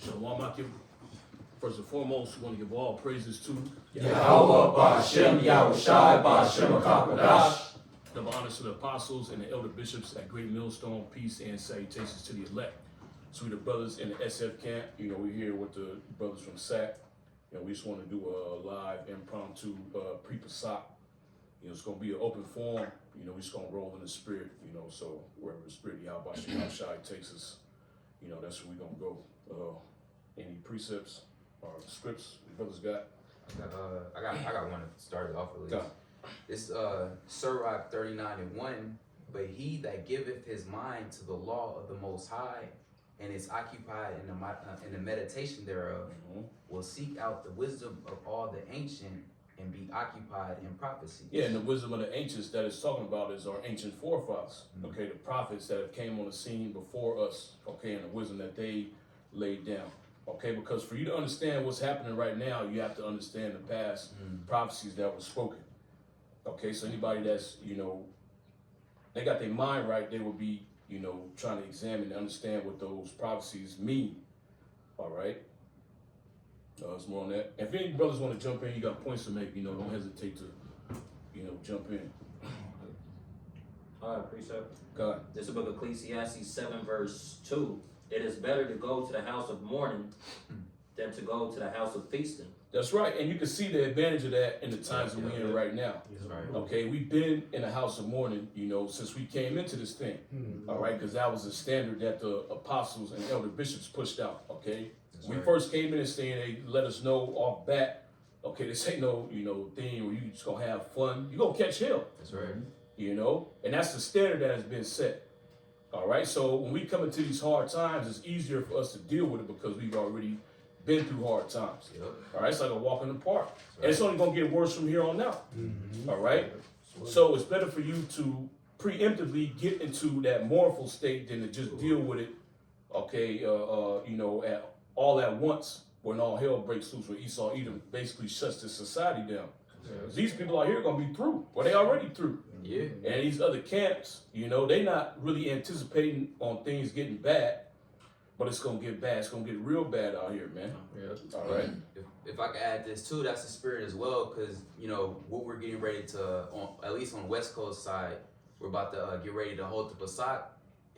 Shalom, first and foremost, we want to give all praises to YAHAWAH, bahasham, Yahawashi, bahasham, double honors to the apostles and the elder bishops at Great Millstone. Peace and salutations to the elect. Sweet brothers in the SF camp. We're here with the brothers from SAC. We just want to do a live impromptu pre-Pasach. It's going to be an open forum. We're just going to roll in the spirit. So wherever the spirit YAHAWASHI Thawadah takes us, that's where we're going to go. Any precepts or scripts the brothers got? I got one to start it off with. It's Sirach 39:1. But he that giveth his mind to the law of the Most High and is occupied in the meditation thereof will seek out the wisdom of all the ancient and be occupied in prophecy. Yeah, and the wisdom of the ancients that it's talking about is our ancient forefathers. Okay, the prophets that have came on the scene before us. Okay, and the wisdom that they laid down. Okay, because for you to understand what's happening right now, you have to understand the past prophecies that were spoken. Okay, so anybody that's, they got their mind right, they will be, trying to examine and understand what those prophecies mean. All right? There's more on that. If any brothers want to jump in, you got points to make, don't hesitate to, jump in. All right, precept. God. This is the book of Ecclesiastes 7 verse 2. It is better to go to the house of mourning than to go to the house of feasting. That's right, and you can see the advantage of that in the times that we're in right now. Right. Okay, we've been in a house of mourning, since we came into this thing. All right, because that was a standard that the apostles and elder bishops pushed out. Okay, we first came in and saying they let us know off bat. Okay, this ain't no thing where you just gonna have fun. You gonna catch hell. That's right. And that's the standard that has been set. All right, so when we come into these hard times, it's easier for us to deal with it because we've already been through hard times. Yep. All right, it's like a walk in the park. Right. And it's only going to get worse from here on out. All right, so it's better for you to preemptively get into that mournful state than to just deal with it, okay, at all at once when all hell breaks loose, where Esau Edom basically shuts the society down. These people out here are going to be through, or they already through. Yeah. And these other camps, they're not really anticipating on things getting bad, but it's going to get bad. It's going to get real bad out here, man. Yeah. All right. If I could add this too, that's the spirit as well, because what we're getting ready to, at least on the West Coast side, we're about to get ready to hold the Pasach,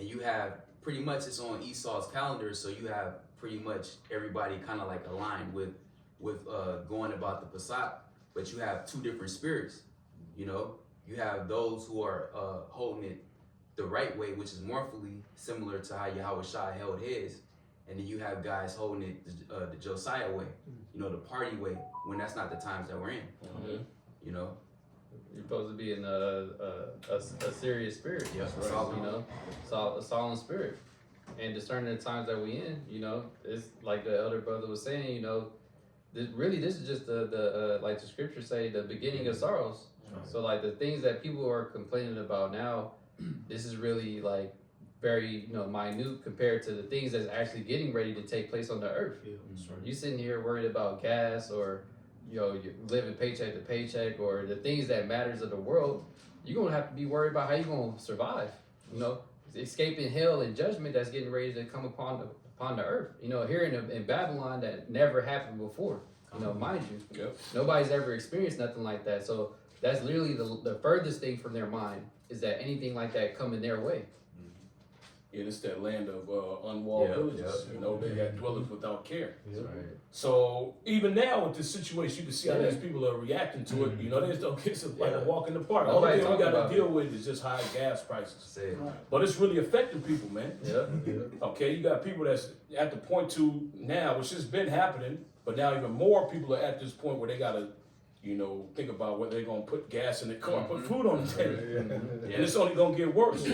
and you have pretty much it's on Esau's calendar, so you have pretty much everybody kind of like aligned with going about the Pasach, but you have two different spirits. You have those who are holding it the right way, which is mournfully similar to how YAHAWASHI held his, and then you have guys holding it the Josiah way, the party way, when that's not the times that we're in. You're supposed to be in a serious spirit, Yes, right? right. A solemn spirit, and discerning the times that we in. It's like the elder brother was saying. This is just the like the scriptures say, the beginning of sorrows. So like the things that people are complaining about now, this is really like very minute compared to the things that's actually getting ready to take place on the earth. You sitting here worried about gas, or you're living paycheck to paycheck, or the things that matters of the world. You're gonna have to be worried about how you're gonna survive. Escaping hell and judgment that's getting ready to come upon the earth. Here in Babylon, that never happened before. Mind you, nobody's ever experienced nothing like that. So that's literally the furthest thing from their mind, is that anything like that coming their way. Yeah, it's that land of unwalled villages. They got dwellers without care. Right. So even now with this situation, you can see how these people are reacting to it. It's like a walk in the park. All thing we got to deal with is just high gas prices. But it's really affecting people, man. Okay, you got people that's at the point to now, which has been happening, but now even more people are at this point where they got to think about whether they're going to put gas in their car, put food on the table. And it's only going to get worse.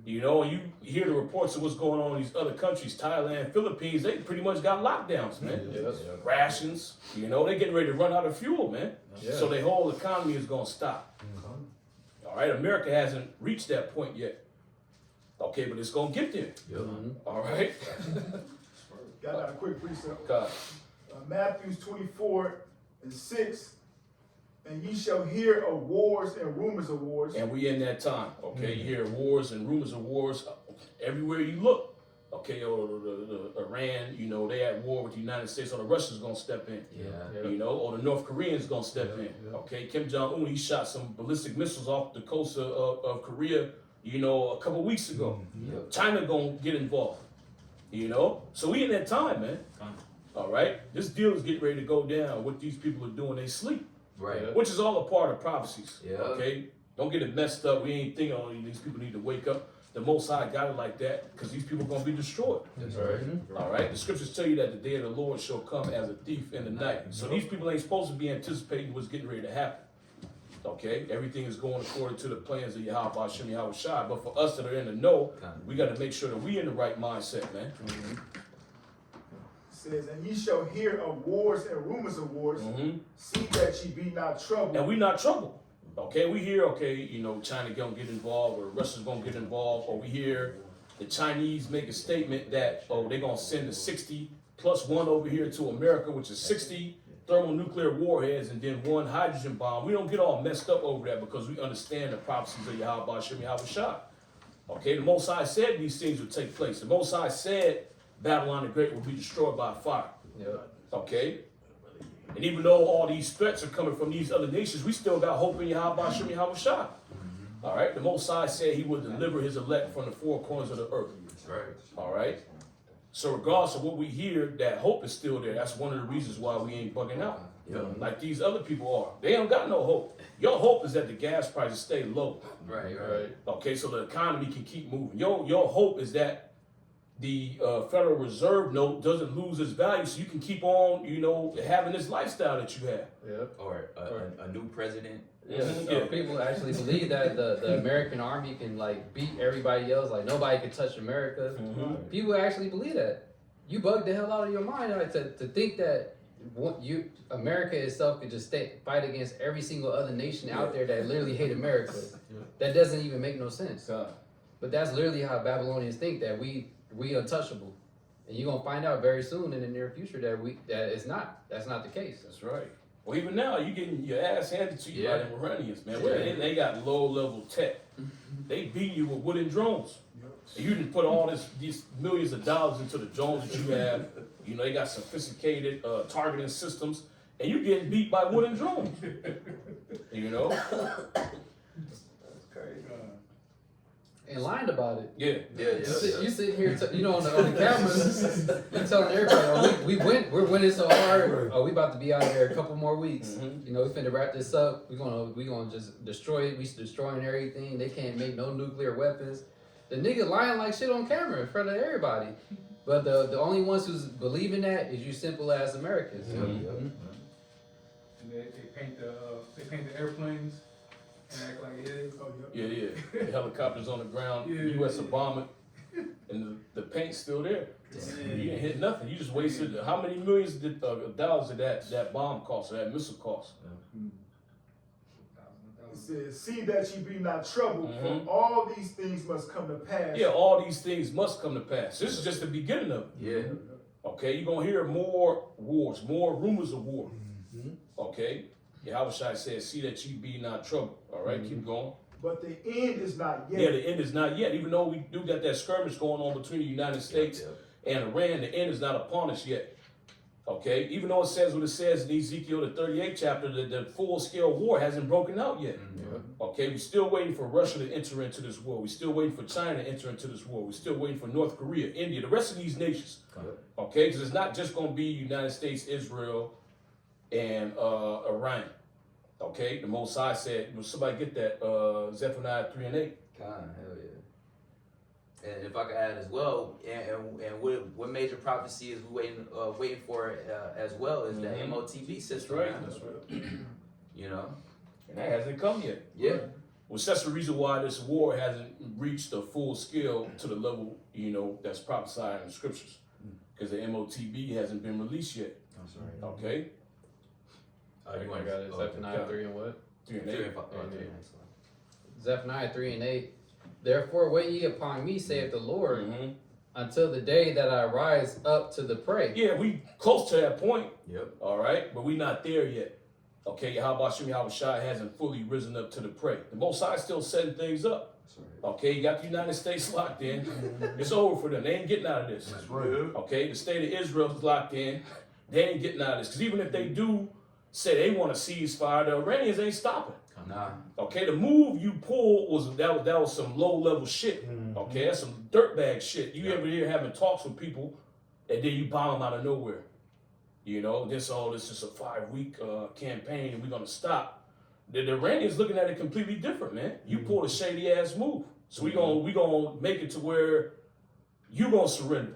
You hear the reports of what's going on in these other countries, Thailand, Philippines, they pretty much got lockdowns, man. Rations, they're getting ready to run out of fuel, man. So their whole economy is going to stop. All right, America hasn't reached that point yet. Okay, but it's going to get there. All right. Got a quick precept. God. Matthew 24:6. And ye shall hear of wars and rumors of wars. And we in that time, okay? You hear wars and rumors of wars everywhere you look. Okay, or the Iran, you know, they at war with the United States, or the Russians gonna step in. Yeah. You know, or the North Koreans gonna step in. Okay, Kim Jong-un, he shot some ballistic missiles off the coast of Korea, you know, a couple weeks ago. China gonna get involved. You know, so we in that time, man. All right, this deal is getting ready to go down. What these people are doing, they sleep. Right. Which is all a part of prophecies. Yeah. Okay, don't get it messed up. We ain't thinking, oh, these people need to wake up. The Most High got it like that because these people are gonna be destroyed. That's right. All right, the scriptures tell you that the day of the Lord shall come as a thief in the night. So these people ain't supposed to be anticipating what's getting ready to happen. Okay, everything is going according to the plans of YAHAWASHI Thawadah. But for us that are in the know, we got to make sure that we in the right mindset, man. Says, and ye shall hear of wars and rumors of wars. See that ye be not troubled. And we not troubled. Okay, we hear, okay, you know, China gonna get involved, or Russia's gonna get involved, or we hear the Chinese make a statement that, oh, they're gonna send the 60 plus 1 over here to America, which is 60 thermonuclear warheads and then 1 hydrogen bomb. We don't get all messed up over that because we understand the prophecies of YAHAWASHI Thawadah. Okay, the Most High said these things would take place. The Most High said Babylon the Great will be destroyed by fire. Okay? And even though all these threats are coming from these other nations, we still got hope in YAHAWASHI Thawadah. All right? The Most High said he would deliver his elect from the 4 corners of the earth. That's right. All right? So regardless of what we hear, that hope is still there. That's one of the reasons why we ain't bugging out. Like these other people are. They don't got no hope. Your hope is that the gas prices stay low. Right. Okay, so the economy can keep moving. Your hope is that the Federal Reserve note doesn't lose its value, so you can keep on, you know, having this lifestyle that you have. Or a new president. People actually believe that the American army can like beat everybody else, like nobody can touch America. People actually believe that. You bug the hell out of your mind, like, to think that America itself could just fight against every single other nation out there that literally hate America. That doesn't even make no sense. But that's literally how Babylonians think, that we untouchable. And you're gonna find out very soon in the near future that it's not. That's not the case. That's right. Well, even now, you're getting your ass handed to you by the Iranians, man. They got low-level tech. They beat you with wooden drones. And you didn't put all these millions of dollars into the drones that you have. You know, they got sophisticated targeting systems, and you're getting beat by wooden drones. You know? And lying about it. You sit here, you know, on the cameras, you telling everybody, oh, we're winning so hard. Oh, we about to be out there a couple more weeks. You know, we finna wrap this up. We gonna just destroy it. We destroying everything. They can't make no nuclear weapons. The nigga lying like shit on camera in front of everybody. But the only ones who's believing that is you simple ass Americans. And they paint the airplanes. And act like it is. The helicopters on the ground, U.S. a bomber, and the paint's still there. You didn't hit nothing. You just wasted how many millions of dollars did that bomb cost, or that missile cost? It says, see that ye be not troubled, for all these things must come to pass. Yeah, all these things must come to pass. This is just the beginning of it. Okay, you're going to hear more wars, more rumors of war. Okay? YAHAWASHI says, see that ye be not troubled. All right, keep going. But the end is not yet. Yeah, the end is not yet. Even though we do got that skirmish going on between the United States and Iran, the end is not upon us yet. Okay, even though it says what it says in Ezekiel, the 38th chapter, that the full-scale war hasn't broken out yet. Okay, we're still waiting for Russia to enter into this war. We're still waiting for China to enter into this war. We're still waiting for North Korea, India, the rest of these nations. Okay, because it's not just going to be United States, Israel, and Iran. Okay, the Most High said, will somebody get that? Zephaniah 3:8. Hell yeah. And if I could add as well, and what major prophecy is we waiting for as well is the MOTB system. That's right. You know? And that hasn't come yet. Well, that's the reason why this war hasn't reached a full scale to the level, you know, that's prophesied in the scriptures. Because the MOTB hasn't been released yet. That's right. Okay? I got it. Zephaniah 3 and what? 3 and 8. Zephaniah 3 and 8. Therefore wait ye upon me, saith the Lord, until the day that I rise up to the prey. Yeah, we close to that point. Yep. All right, but we not there yet. Okay, YAHAWASHI Thawadah hasn't fully risen up to the prey. The Most High still setting things up. Okay, you got the United States locked in. It's over for them. They ain't getting out of this. That's right. Okay, the state of Israel is locked in. They ain't getting out of this. Because even if they do say they want to ceasefire, the Iranians ain't stopping. Nah. Okay, the move you pulled was some low level shit. Okay, that's some dirtbag shit. You ever hear having talks with people and then you bomb them out of nowhere? You know, this is a 5-week campaign and we're gonna stop. The Iranians looking at it completely different, man. You pulled a shady ass move, so we gonna make it to where you gonna surrender.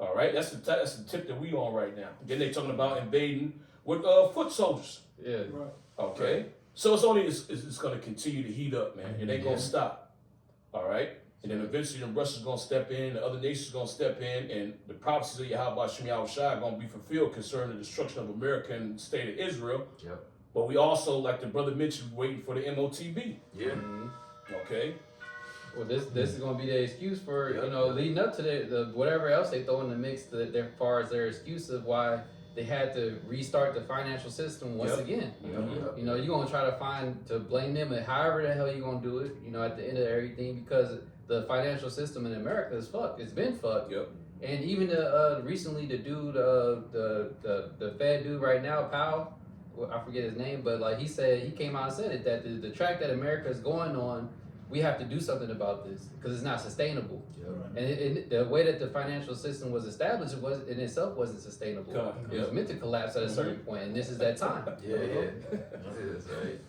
All right, that's the tip that we on right now. Then they talking about invading with foot soldiers. Yeah. Right. Okay, so it's gonna continue to heat up, man. It ain't gonna stop. All right, and then eventually the Russians gonna step in, the other nations gonna step in, and the prophecies of YAHAWASHI Thawadah are gonna be fulfilled concerning the destruction of America and the state of Israel. Yep. But we also, like the brother mentioned, waiting for the MOTB. Yeah. Okay. Well, this is gonna be the excuse for Yep. leading up to the whatever else they throw in the mix. As far as their excuse of why they had to restart the financial system once Yep. again. Mhm. You're gonna try to blame them, and however the hell you're gonna do it. At the end of everything, because the financial system in America is fucked. It's been fucked. Yep. And even recently, the dude, the Fed dude right now, Powell. I forget his name, but like he came out and said it, that the track that America is going on, we have to do something about this because it's not sustainable. And the way that the financial system was established, it was in itself wasn't sustainable. It was meant to collapse at a certain point, and this is that time. Yeah. That's right.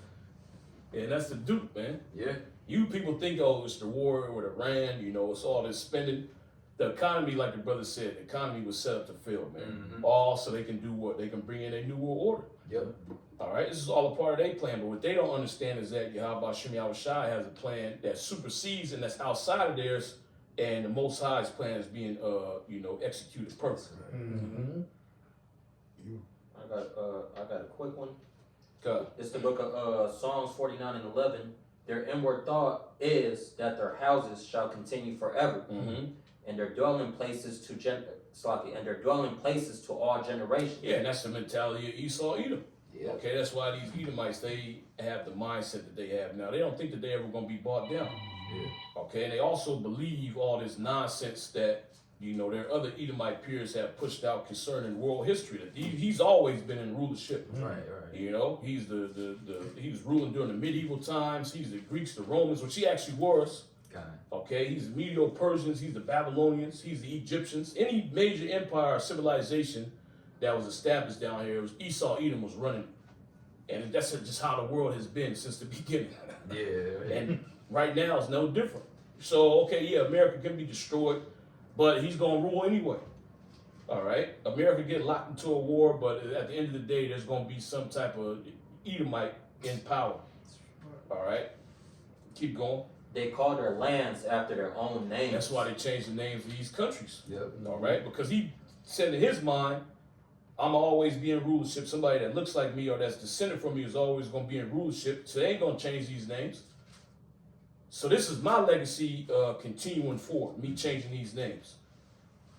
Yeah, that's the dupe, man. Yeah. You people think, oh, it's the war with Iran, it's all this spending. The economy, like the brother said, the economy was set up to fail, man. All so they can do what? They can bring in a new world order. Yep. All right, this is all a part of their plan, but what they don't understand is that YAHAWASHI Thawadah has a plan that supersedes and that's outside of theirs, and the Most High's plan is being, executed perfectly. I got a quick one. Go. It's the book of Psalms 49 and 11. Their inward thought is that their houses shall continue forever, and their dwelling places to all generations. Yeah, and that's the mentality of Esau, Edom. Yeah. Okay, that's why these Edomites, they have the mindset that they have now. They don't think that they ever gonna be bought down. Yeah. Okay, and they also believe all this nonsense that their other Edomite peers have pushed out concerning world history. That he's always been in rulership. Right. He's he was ruling during the medieval times. He's the Greeks, the Romans, which he actually was. Okay, he's the Medo-Persians, he's the Babylonians, he's the Egyptians. Any major empire or civilization that was established down here, Esau, Edom was running. And that's just how the world has been since the beginning. Yeah. And right now it's no different. So, okay, yeah, America can be destroyed, but he's going to rule anyway. All right? America get locked into a war, but at the end of the day, there's going to be some type of Edomite in power. All right? Keep going. They call their lands after their own names. That's why they changed the names of these countries. Yep. All right? Because he said in his mind, I'm always be in rulership. Somebody that looks like me or that's descended from me is always going to be in rulership. So they ain't going to change these names. So this is my legacy continuing forward, me changing these names.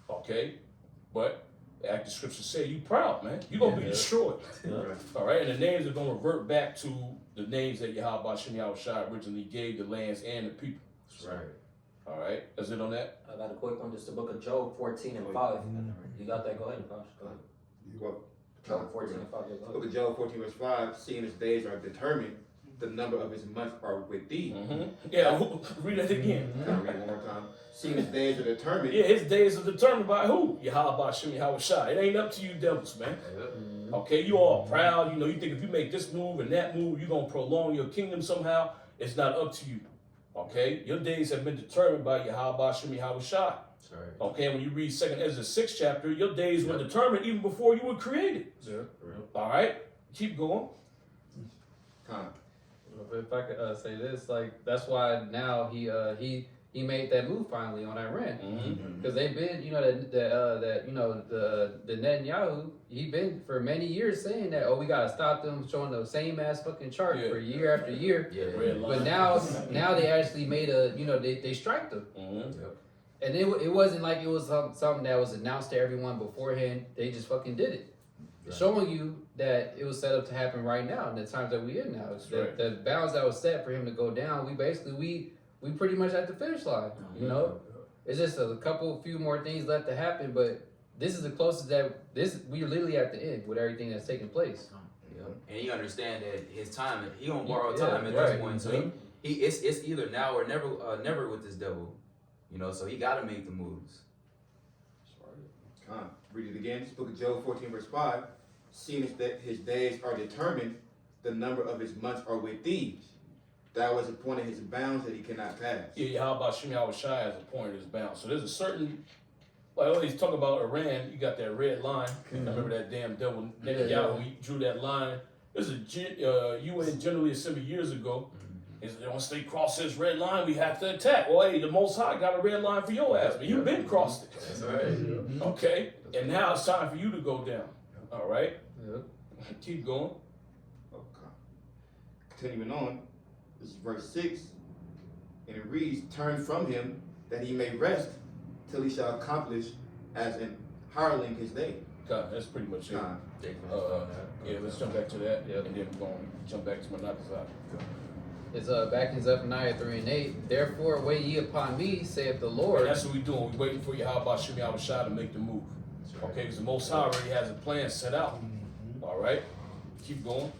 Okay? But like the scriptures say, you proud, man. You're going to be destroyed. All right? And the names are going to revert back to the names that YAHAWASHI Thawadah originally gave the lands and the people. That's right. All right? Is it on that? I got a quick one. Just the book of Job 14 and 5. You got that? Go ahead, Josh. Go ahead. Job 14 and 5. Go Book ahead. of Job 14 verse 5, seeing his days are determined, the number of his months are with thee. Yeah, read that again. Can I read it one more time? Seeing his days are determined. Yeah, his days are determined by who? YAHAWASHI Thawadah. It ain't up to you devils, man. Okay, you all proud. You think if you make this move and that move, you're going to prolong your kingdom somehow. It's not up to you. Okay, your days have been determined by YAHAWASHI Thawadah. Okay, when you read 2nd Ezra 6th chapter, your days were determined even before you were created. All right, keep going. If I could say this, like that's why now he made that move finally on Iran because they've been the Netanyahu, he been for many years saying that we gotta stop them showing the same ass fucking chart for year after year. But now they actually made they striked them. And it wasn't like it was something that was announced to everyone beforehand. They just fucking did it. Showing you that it was set up to happen right now in the times that we're in now. The bounds that was set for him to go down, we we pretty much at the finish line. You know, it's just a few more things left to happen, but this is the closest we're literally at the end with everything that's taking place. And he understand that his time, he don't borrow time at this point. So it's either now or never with this devil. You know, so he got to make the moves. Read it again. This book of Job 14 verse 5. Seeing that his days are determined, the number of his months are with thee. Thou hast appointed his bounds that he cannot pass. Yeah, how about YAHAWASHI has appointed his bounds? So there's a certain, like he's talking about Iran, you got that red line. I remember that damn devil Netanyahu, he drew that line. There's a UN General Assembly years ago. Once they cross this red line, we have to attack. Well, hey, the Most High got a red line for your ass, but you've been crossed it. That's right. Okay, and now it's time for you to go down. All right? Yep. Keep going. Okay. Continuing on, this is verse 6, and it reads, turn from him that he may rest till he shall accomplish as an hireling his day. God, that's pretty much it. Yeah, let's jump back to that, and then we're going to jump back to Manasseh. It's back in Zephaniah 3 and 8. Therefore wait ye upon me, saith the Lord. And that's what we're doing. We're waiting for YAHAWASHI to make the move. Okay, because the Most High already has a plan set out. All right, keep going.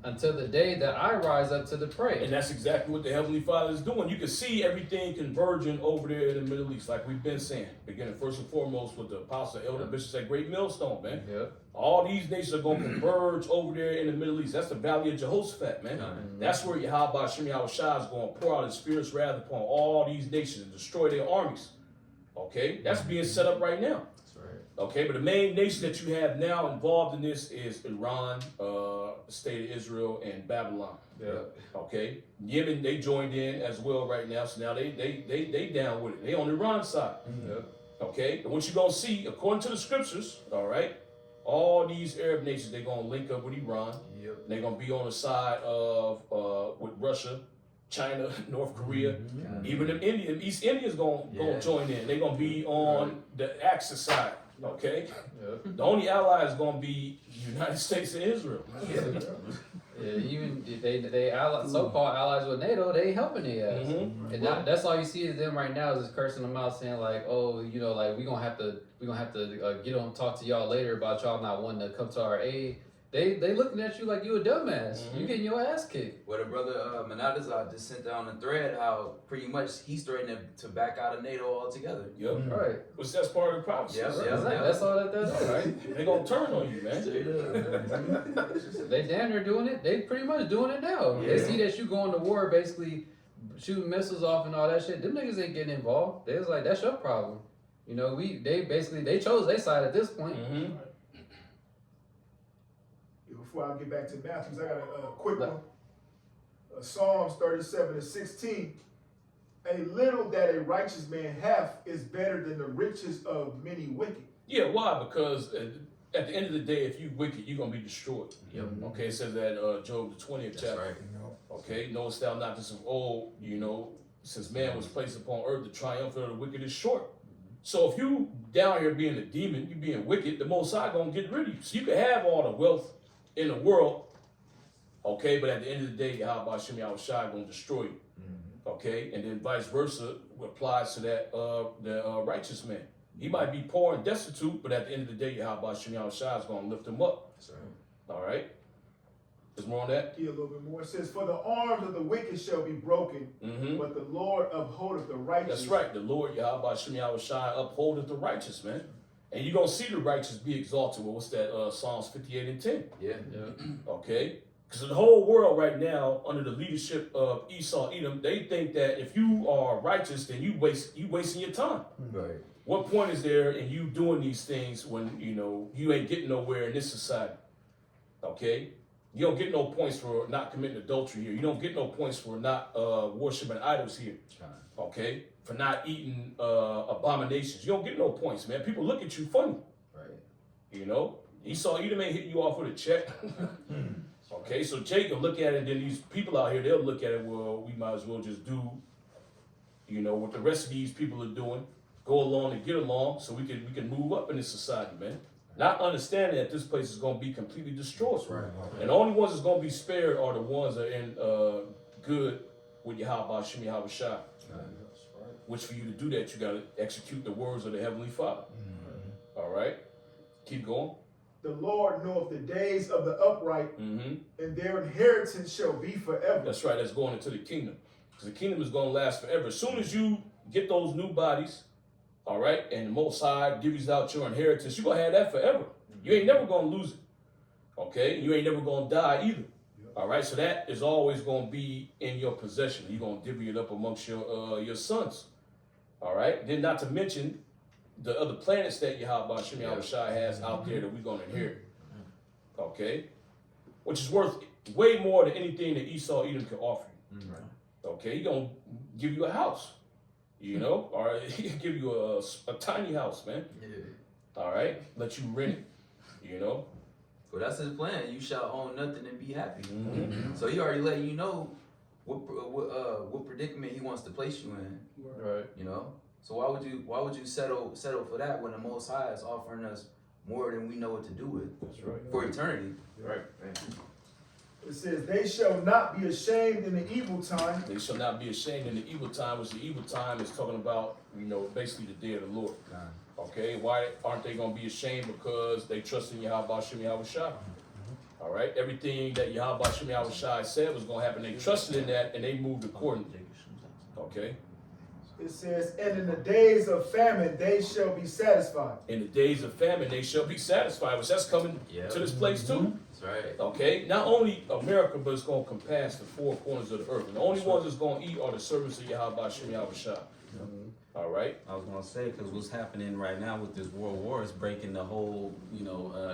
Until the day that I rise up to the prey. And that's exactly what the Heavenly Father is doing. You can see everything converging over there in the Middle East, like we've been saying. Beginning first and foremost with the apostle, elder, bishops at Great Millstone, man. Yep. All these nations are going to converge over there in the Middle East. That's the Valley of Jehoshaphat, man. That's where YAHAWASHI is going to pour out his fierce wrath upon all these nations and destroy their armies. Okay, that's being set up right now. Okay, but the main nation that you have now involved in this is Iran, the state of Israel, and Babylon. Yeah. Okay, Yemen, they joined in as well right now, so now they down with it. They on Iran's side. Yep. Okay, and what you're gonna see, according to the scriptures, all right, all these Arab nations, they're gonna link up with Iran. Yep. They're gonna be on the side of with Russia, China, North Korea, even them East Indians gonna join in. They're gonna be on the Axis side. Okay, the only ally is going to be the United States and Israel. Yeah, even they so-called allies with NATO, they helping their ass. And that's all you see is them right now is just cursing them out, saying like, oh, you know, like we gonna have to get on, talk to y'all later about y'all not wanting to come to our aid. They looking at you like you a dumbass. You getting your ass kicked. Well, the brother Manasseh just sent down a thread how pretty much he's threatening to back out of NATO altogether. Yep. Right. Which that's part of the prophecy. That's all that is. Right? They gonna turn on you, man. They damn near doing it. They pretty much doing it now. They see that you going to war, basically shooting missiles off and all that shit. Them niggas ain't getting involved. They was like, that's your problem. You know, they chose their side at this point. Before I get back to Matthews, I got a quick one. Psalms 37:16. A little that a righteous man hath is better than the riches of many wicked. Yeah, why? Because at the end of the day, if you wicked, you're gonna be destroyed. Okay, it says that Job the 20th chapter. Right. Okay, knowest thou not this of old, you know, since man was placed upon earth, the triumph of the wicked is short. So if you down here being a demon, you being wicked, the Most High gonna get rid of you. So you can have all the wealth in the world, okay, but at the end of the day, YAHAWASHI gonna destroy you, okay, and then vice versa applies to that the righteous man. He might be poor and destitute, but at the end of the day, YAHAWASHI is gonna lift him up. All right, there's more on that. Yeah, a little bit more. It says, "For the arms of the wicked shall be broken, but the Lord upholdeth the righteous." That's right. The Lord YAHAWASHI upholdeth the righteous, man. And you're going to see the righteous be exalted. Well, what's that? Psalms 58:10. Yeah. Okay? Because the whole world right now, under the leadership of Esau, Edom, they think that if you are righteous, then you wasting your time. Right. What point is there in you doing these things when, you know, you ain't getting nowhere in this society? Okay? You don't get no points for not committing adultery here. You don't get no points for not worshiping idols here. Okay? For not eating abominations. You don't get no points, man. People look at you funny. Right. You know? Esau Edom ain't hitting you off with a check. Okay, so Jacob look at it, and then these people out here, they'll look at it, well, we might as well just do, you know, what the rest of these people are doing. Go along and get along so we can move up in this society, man. Not understanding that this place is going to be completely destroyed. Right. And the only ones that's going to be spared are the ones that are in good with YAHAWASHI. Which for you to do that, you got to execute the words of the Heavenly Father. All right? Keep going. The Lord knoweth the days of the upright, and their inheritance shall be forever. That's right. That's going into the kingdom. Because the kingdom is going to last forever. As soon as you get those new bodies, all right, and the Most High gives out your inheritance, you're going to have that forever. You ain't never going to lose it. Okay? You ain't never going to die either. All right? So that is always going to be in your possession. You're going to divvy it up amongst your sons. All right? Then not to mention the other planets that YAHAWASHI has out there that we're going to inherit. Okay? Which is worth way more than anything that Esau Edom can offer you. Okay? He's going to give you a house. You know? Or he'll give you a tiny house, man. All right? Let you rent it. You know? Well, that's his plan. You shall own nothing and be happy. So he already letting you know what predicament he wants to place you in. Right. You know? So why would you settle for that when the Most High is offering us more than we know what to do with? That's right. For eternity. Right. It says, they shall not be ashamed in the evil time. They shall not be ashamed in the evil time, which the evil time is talking about, you know, basically the day of the Lord. Okay, why aren't they going to be ashamed? Because they trust in YAHAWASHI. All right, everything that YAHAWASHI said was going to happen, they trusted in that and they moved accordingly. Okay. It says, and in the days of famine, they shall be satisfied. In the days of famine, they shall be satisfied, which that's coming to this place too. That's right. Okay, not only America, but it's going to compass the four corners of the earth. And the only ones that's going to eat are the servants of YAHAWASHI. All right. I was gonna say, because what's happening right now with this world war is breaking the whole,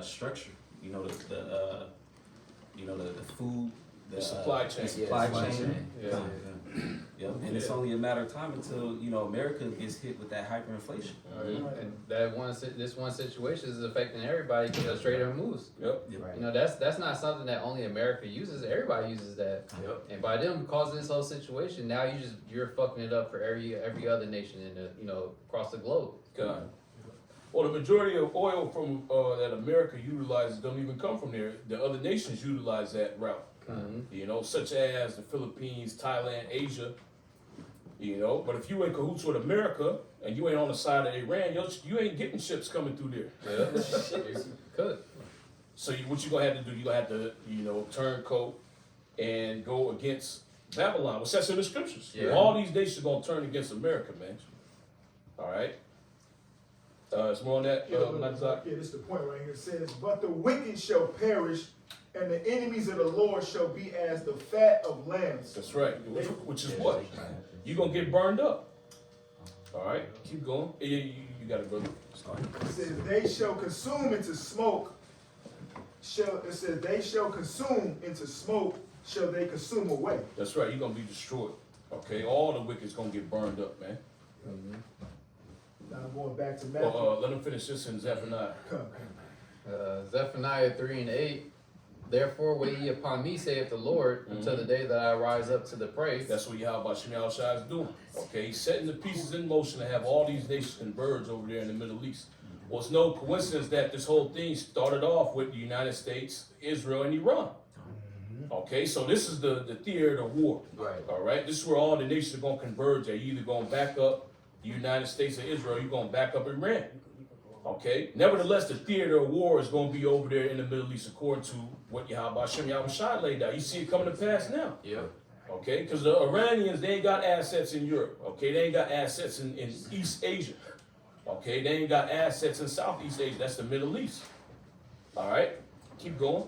structure. You know, the food, The supply chain. the supply chain. Yeah. Yep. And it's only a matter of time until America gets hit with that hyperinflation. And this one situation is affecting everybody because of trade moves. Yep. You know, that's not something that only America uses. Everybody uses that. Yep. And by them causing this whole situation, now you're fucking it up for every other nation in the across the globe. God. Well, the majority of oil from that America utilizes don't even come from there. The other nations utilize that route. You know, such as the Philippines, Thailand, Asia. You know, but if you in cahoots with America and you ain't on the side of Iran, you ain't getting ships coming through there. Yeah. Could. So what you gonna have to do? You gonna have to, turncoat and go against Babylon, which that's in the scriptures. Yeah. All these nations are gonna turn against America, man. All right. It's more on that, Manasseh? Yeah, this is the point right here. It says, but the wicked shall perish, and the enemies of the Lord shall be as the fat of lambs. That's right. Which is what? You're going to get burned up. All right. Keep going. Yeah, you got it, brother. It says, they shall consume into smoke. They shall consume into smoke, shall they consume away. That's right. You're going to be destroyed. Okay. All the wicked's going to get burned up, man. Now I'm going back to Matthew. Well, let him finish this in Zephaniah. Zephaniah 3:8. Therefore wait ye upon me, saith the Lord, until the day that I rise up to the praise. That's what YAHAWASHI is doing. Okay, he's setting the pieces in motion to have all these nations converge over there in the Middle East. Well, it's no coincidence that this whole thing started off with the United States, Israel, and Iran. Okay, so this is the theater of war. Right. All right, this is where all the nations are going to converge. They're either going to back up the United States or Israel, you're going to back up Iran. Okay, nevertheless, the theater of war is going to be over there in the Middle East according to what YAHAWASHI laid out. You see it coming to pass now. Yep. Okay, because the Iranians, they ain't got assets in Europe. Okay, they ain't got assets in East Asia. Okay, they ain't got assets in Southeast Asia. That's the Middle East. All right, keep going.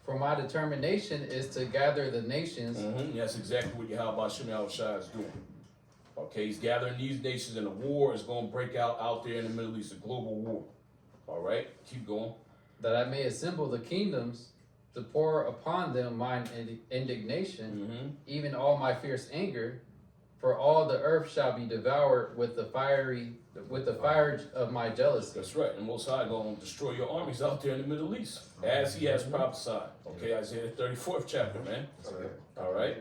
For my determination is to gather the nations. That's exactly what YAHAWASHI is doing. Okay, he's gathering these nations and a war is going to break out there in the Middle East, a global war. All right, keep going. That I may assemble the kingdoms to pour upon them mine indignation, even all my fierce anger, for all the earth shall be devoured with the fire of my jealousy. That's right, and Most High going to destroy your armies out there in the Middle East, as he has prophesied. Okay, Isaiah 34th chapter, man. All right.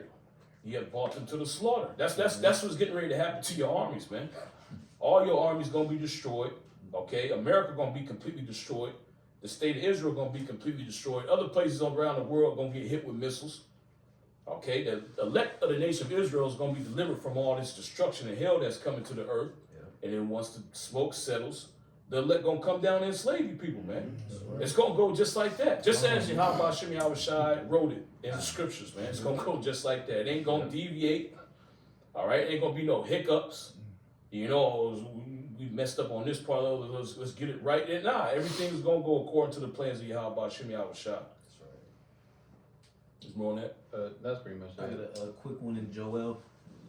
He had brought them to the slaughter. That's what's getting ready to happen to your armies, man. All your armies gonna be destroyed. Okay, America gonna be completely destroyed. The state of Israel gonna be completely destroyed. Other places around the world gonna get hit with missiles. Okay, the elect of the nation of Israel is going to be delivered from all this destruction and hell that's coming to the earth. And then once the smoke settles, the elect going to come down and enslave you people, man. It's going to go just like that. Just as YAHAWASHI Thawadah wrote it in the scriptures, man. It's going to go just like that. It ain't going to deviate. All right, ain't going to be no hiccups. You know, we messed up on this part of it. Let's get it right. And nah, everything is going to go according to the plans of YAHAWASHI Thawadah. There's more on that? That's pretty much I it. got a quick one in Joel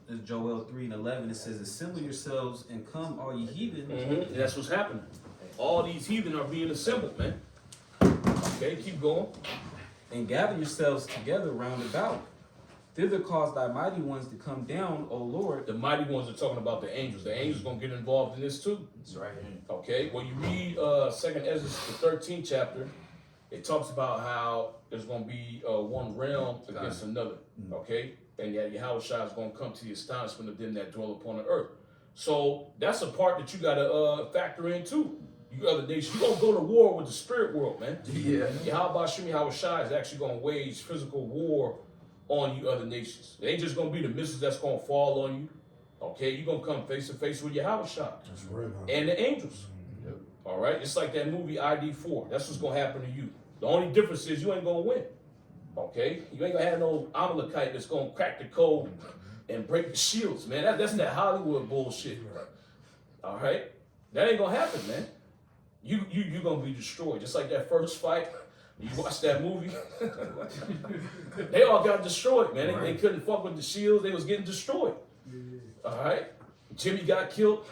3:11. It says, "Assemble yourselves and come, all ye heathens." That's what's happening. All these heathen are being assembled, man. Okay, keep going. "And gather yourselves together round about. Thither cause thy mighty ones to come down, O Lord." The mighty ones are talking about the angels. The angels gonna get involved in this too. That's right. Okay, when you read 2nd Ezra, the 13th chapter, it talks about how there's gonna be one realm against another. Okay, and yet Yahushua is gonna come to the astonishment of them that dwell upon the earth. So that's a part that you gotta factor in too. You other nations, you gonna go to war with the spirit world, man. Yeah. YAHAWASHI Thawadah is actually gonna wage physical war on you other nations. It ain't just gonna be the missiles that's gonna fall on you. Okay, you're gonna come face to face with Yahushua. That's right. And the angels. All right, it's like that movie ID4. That's what's gonna happen to you. The only difference is you ain't gonna win. Okay, you ain't gonna have no Amalekite that's gonna crack the code and break the shields, man. That's that Hollywood bullshit. All right, that ain't gonna happen, man. You gonna be destroyed, just like that first fight. You watch that movie. They all got destroyed, man. They couldn't fuck with the shields. They was getting destroyed. All right, Jimmy got killed.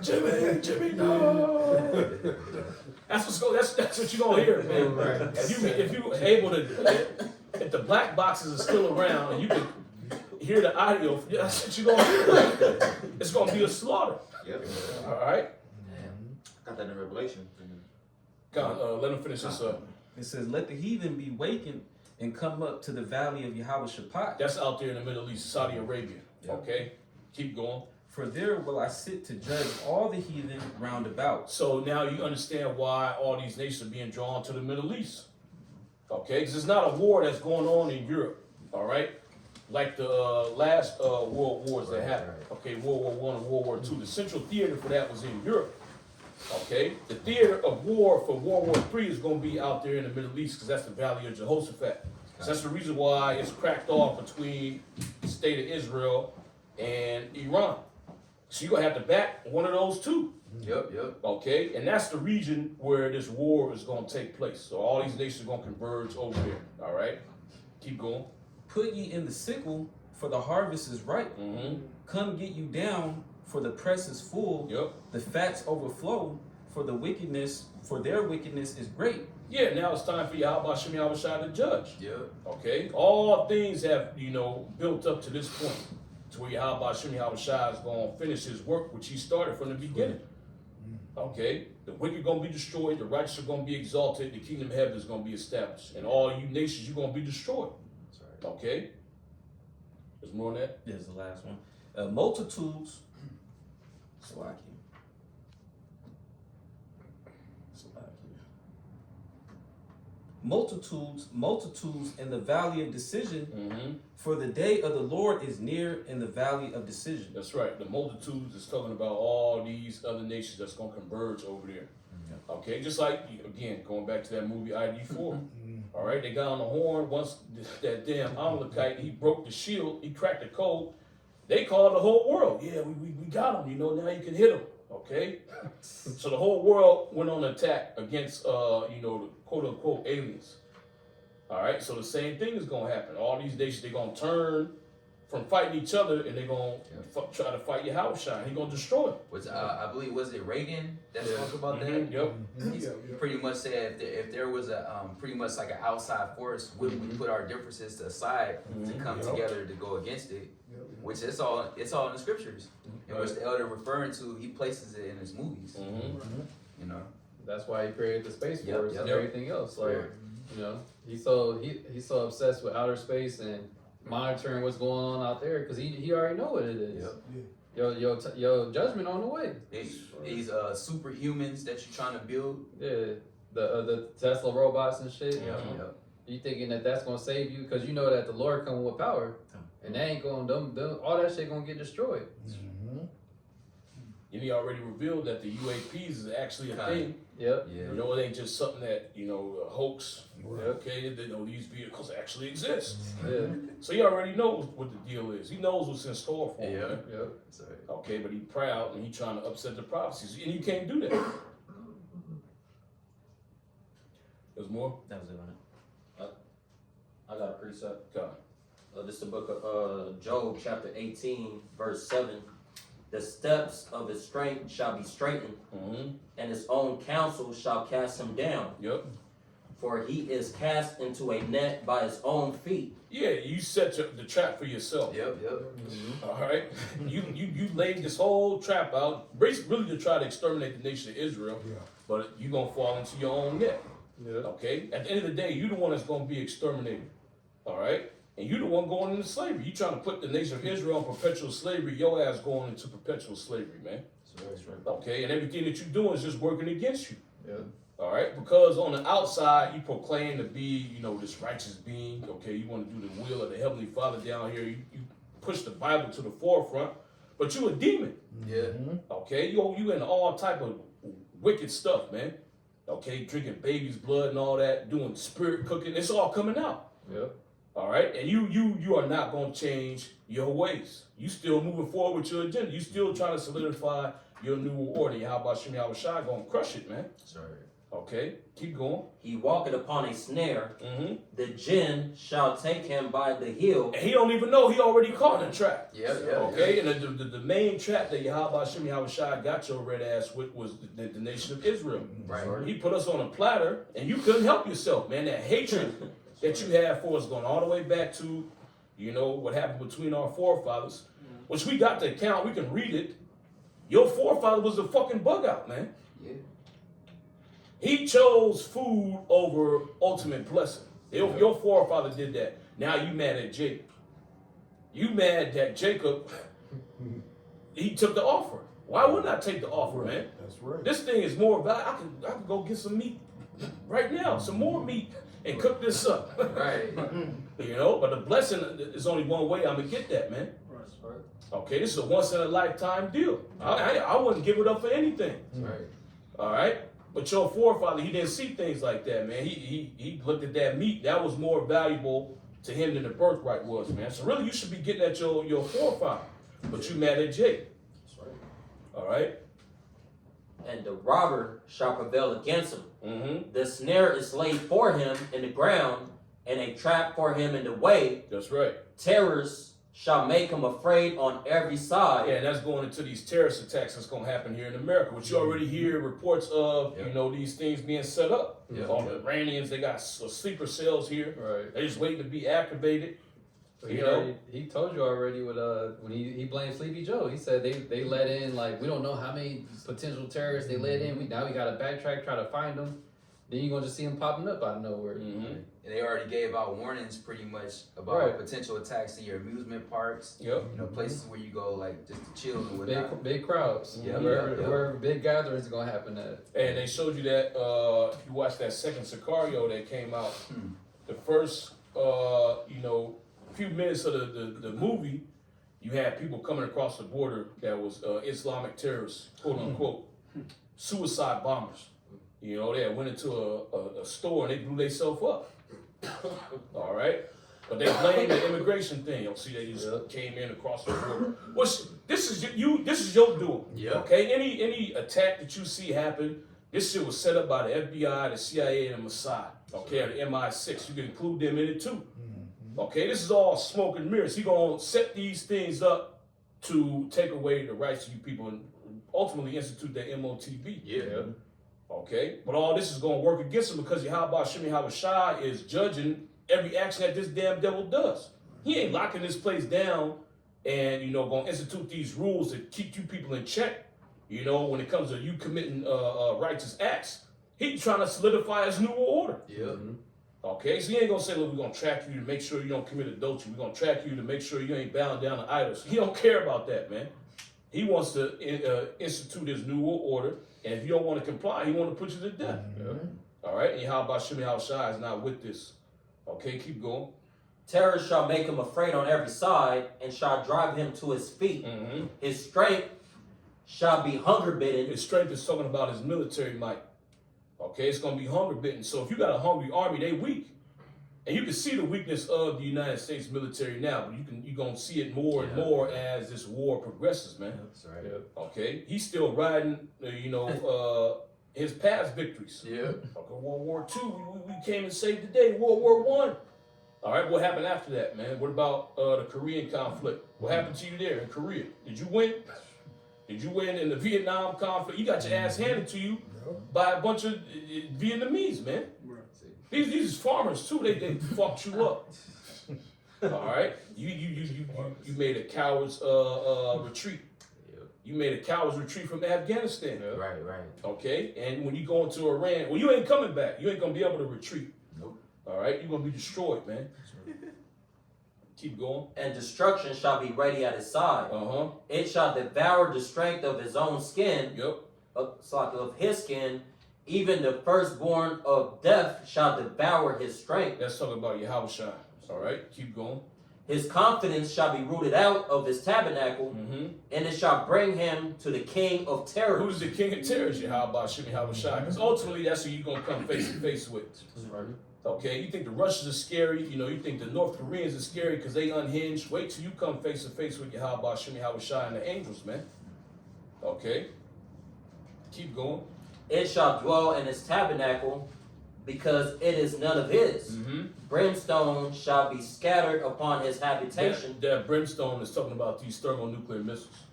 Jimmy, no. That's what's going. That's what you gonna hear, man. Right. If you able to, if the black boxes are still around and you can hear the audio, that's what you gonna hear. It's gonna be a slaughter. Yep. All right. Got that in Revelation. God, let him finish this up. It says, "Let the heathen be wakened and come up to the valley of Yahawashi. That's out there in the Middle East, Saudi Arabia. Okay, keep going. For there will I sit to judge all the heathen round about." So now you understand why all these nations are being drawn to the Middle East. Okay, because it's not a war that's going on in Europe. All right, like the last world wars that happened. Okay, World War I and World War II. The central theater for that was in Europe. Okay, the theater of war for World War III is going to be out there in the Middle East because that's the Valley of Jehoshaphat. So that's the reason why it's cracked off between the state of Israel and Iran. So you're going to have to back one of those two. Yep. Okay, and that's the region where this war is going to take place. So all these nations are going to converge over there. All right, keep going. "Put ye in the sickle, for the harvest is ripe. Come get you down, for the press is full. Yep. The fats overflow, for their wickedness is great." Yeah, now it's time for YAHAWASHI Thawadah to judge. Yep. Okay, all things have, built up to this point to where YAHAWASHI Thawadah is going to finish his work, which he started from the beginning. Okay, the wicked going to be destroyed, the righteous are going to be exalted, the kingdom of heaven is going to be established, and all you nations, you're going to be destroyed. Okay, there's more on that. There's the last one. Multitudes. Multitudes in the valley of decision, for the day of the Lord is near in the valley of decision. That's right. The multitudes is talking about all these other nations that's going to converge over there. Okay, just like, again, going back to that movie ID4. All right, they got on the horn. Once that damn Amalekite, he broke the shield, he cracked the code. They called the whole world. Yeah, we got him. Now you can hit him. Okay, so the whole world went on an attack against the quote unquote aliens. All right, so the same thing is gonna happen. All these nations, they're gonna turn from fighting each other and they're gonna try to fight Yahushua. He's gonna destroy him. I believe, was it Reagan that spoke about that? Yep. He pretty much said if there was a pretty much like an outside force, would we put our differences aside to come together to go against it? Which it's all in the scriptures, in which the elder referring to, he places it in his movies. That's why he created the Space Force and Yep. everything else. Like, he's so obsessed with outer space and monitoring what's going on out there because he already know what it is. Your judgment on the way. These superhumans that you're trying to build. Yeah, the Tesla robots and shit. You thinking that that's gonna save you because you know that the Lord come with power, and that ain't going all that shit gonna get destroyed. And he already revealed that the UAPs is actually a thing. Yep. Yeah. You know, it ain't just something that, you know, a hoax. Okay, you know, these vehicles actually exist. Yeah. So he already knows what the deal is. He knows what's in store for him. Yeah. Man. Yep. Sorry. Okay, but he proud and he trying to upset the prophecies. And you can't do that. There's more? That was it, right? I got a precept. God. This is the book of Job, chapter 18, verse 7. The steps of his strength shall be straightened, and his own counsel shall cast him down. Yep. For he is cast into a net by his own feet. Yeah, you set the trap for yourself. Yep. All right, you laid this whole trap out, really to try to exterminate the nation of Israel. Yeah. But you gonna fall into your own net. Yeah. Okay. At the end of the day, you the one that's gonna be exterminated. All right. And you the one going into slavery. You trying to put the nation of Israel in perpetual slavery. Your ass going into perpetual slavery, man. That's right. Okay. And everything that you're doing is just working against you. Yeah. All right, because on the outside you proclaim to be, you know, this righteous being. Okay, you want to do the will of the Heavenly Father down here. You push the Bible to the forefront, but you a demon. Yeah. Okay, you in all type of wicked stuff, man. Okay, drinking baby's blood and all that, doing spirit cooking. It's all coming out. Yep. All right, and you are not going to change your ways. You still moving forward with your agenda. You still trying to solidify your new order. YAHAWASHI Thawadah going to crush it, man. Sorry. Okay, keep going. He walketh upon a snare. Mm-hmm. The jinn shall take him by the heel. And he don't even know he already caught in a trap. Yeah. Okay, and the main trap that YAHAWASHI Thawadah got your red ass with was the nation of Israel. Right. He put us on a platter, and you couldn't help yourself, man. That hatred that you have for us going all the way back to, you know, what happened between our forefathers, which we got the account, we can read it. Your forefather was a fucking bug out, man. Yeah. He chose food over ultimate blessing. Your forefather did that. Now you mad at Jacob. You mad that Jacob, he took the offer. Why wouldn't I take the offer, man? That's right. This thing is more valuable. I can go get some meat right now, some more meat, and cook this up. Right. You know, but the blessing is only one way I'm gonna get that, man. Okay, this is a once in a lifetime deal. I wouldn't give it up for anything. Right. All right. But your forefather, he didn't see things like that, man. He looked at that meat. That was more valuable to him than the birthright was, man. So really, you should be getting at your forefather. But you mad at Jake. That's right. All right? And the robber shall prevail against him. Mm-hmm. The snare is laid for him in the ground, and a trap for him in the way. That's right. Terrors shall make him afraid on every side. Yeah, and that's going into these terrorist attacks that's going to happen here in America, which you already hear reports of, you know, these things being set up. Yeah. All the Iranians, they got sleeper cells here. Right. They're just waiting to be activated. But You know? he told you already with when he blamed Sleepy Joe. He said they let in, like, we don't know how many potential terrorists they let in. Now we gotta backtrack, try to find them. Then you're gonna just see them popping up out of nowhere. Mm-hmm. And they already gave out warnings pretty much about Right. potential attacks in your amusement parks. Yep. You know, places where you go like just to chill and whatnot. Big crowds. Yeah, Where big gatherings are gonna happen at. And they showed you that, if you watch that second Sicario that came out, the first, you know, few minutes of the movie, you had people coming across the border that was Islamic terrorists, quote unquote, suicide bombers. You know, they had went into a store and they blew themselves up. All right? But they blame the immigration thing. You see, they just came in across the border. Which, this is your doing. Yeah. Okay? Any attack that you see happen, this shit was set up by the FBI, the CIA, and the Mossad. Okay, or the MI6. You can include them in it too. Okay, this is all smoke and mirrors. He gonna set these things up to take away the rights of you people and ultimately institute the MOTB. Yeah. Okay, but all this is gonna work against him because YAHAWASHI Thawadah is judging every action that this damn devil does. He ain't locking this place down and, you know, gonna institute these rules to keep you people in check. You know, when it comes to you committing righteous acts, he's trying to solidify his new order. Yeah. Okay, so he ain't gonna say, look, we're gonna track you to make sure you don't commit adultery. We're gonna track you to make sure you ain't bowing down to idols. He don't care about that, man. He wants to institute his new order, and if you don't want to comply, he want to put you to death. All right, and YAHAWASHI Thawadah is not with this. Okay, keep going. Terror shall make him afraid on every side, and shall drive him to his feet. His strength shall be hunger bitten. His strength is talking about his military might. Okay, it's going to be hunger bitten. So if you got a hungry army, they weak. And you can see the weakness of the United States military now, but you're going to see it more and more as this war progresses, man. That's right. Okay, he's still riding, his past victories. Yeah. Okay, World War II, we came and saved the day. World War I. All right, what happened after that, man? What about the Korean conflict? What happened to you there in Korea? Did you win? Did you win in the Vietnam conflict? You got your ass handed to you by a bunch of Vietnamese, man. These is farmers too. They fucked you up. All right, you made a coward's retreat. You made a coward's retreat from Afghanistan. Right. Okay, and when you go into Iran, well, you ain't coming back. You ain't gonna be able to retreat. Nope. All right, you're gonna be destroyed, man. Keep going. And destruction shall be ready at his side. It shall devour the strength of his own skin. Of his skin. Even the firstborn of death shall devour his strength. That's talking about YAHAWASHI. All right, keep going. His confidence shall be rooted out of his tabernacle, and it shall bring him to the king of terrors. Who's the king of terrors? YAHAWASHI. Because ultimately, that's who you're going to come face to face with. Okay, you think the Russians are scary, you think the North Koreans are scary because they unhinged. Wait till you come face to face with YAHAWASHI and the angels, man. Okay, keep going. It shall dwell in his tabernacle, because it is none of his. Brimstone shall be scattered upon his habitation. That brimstone is talking about these thermonuclear missiles.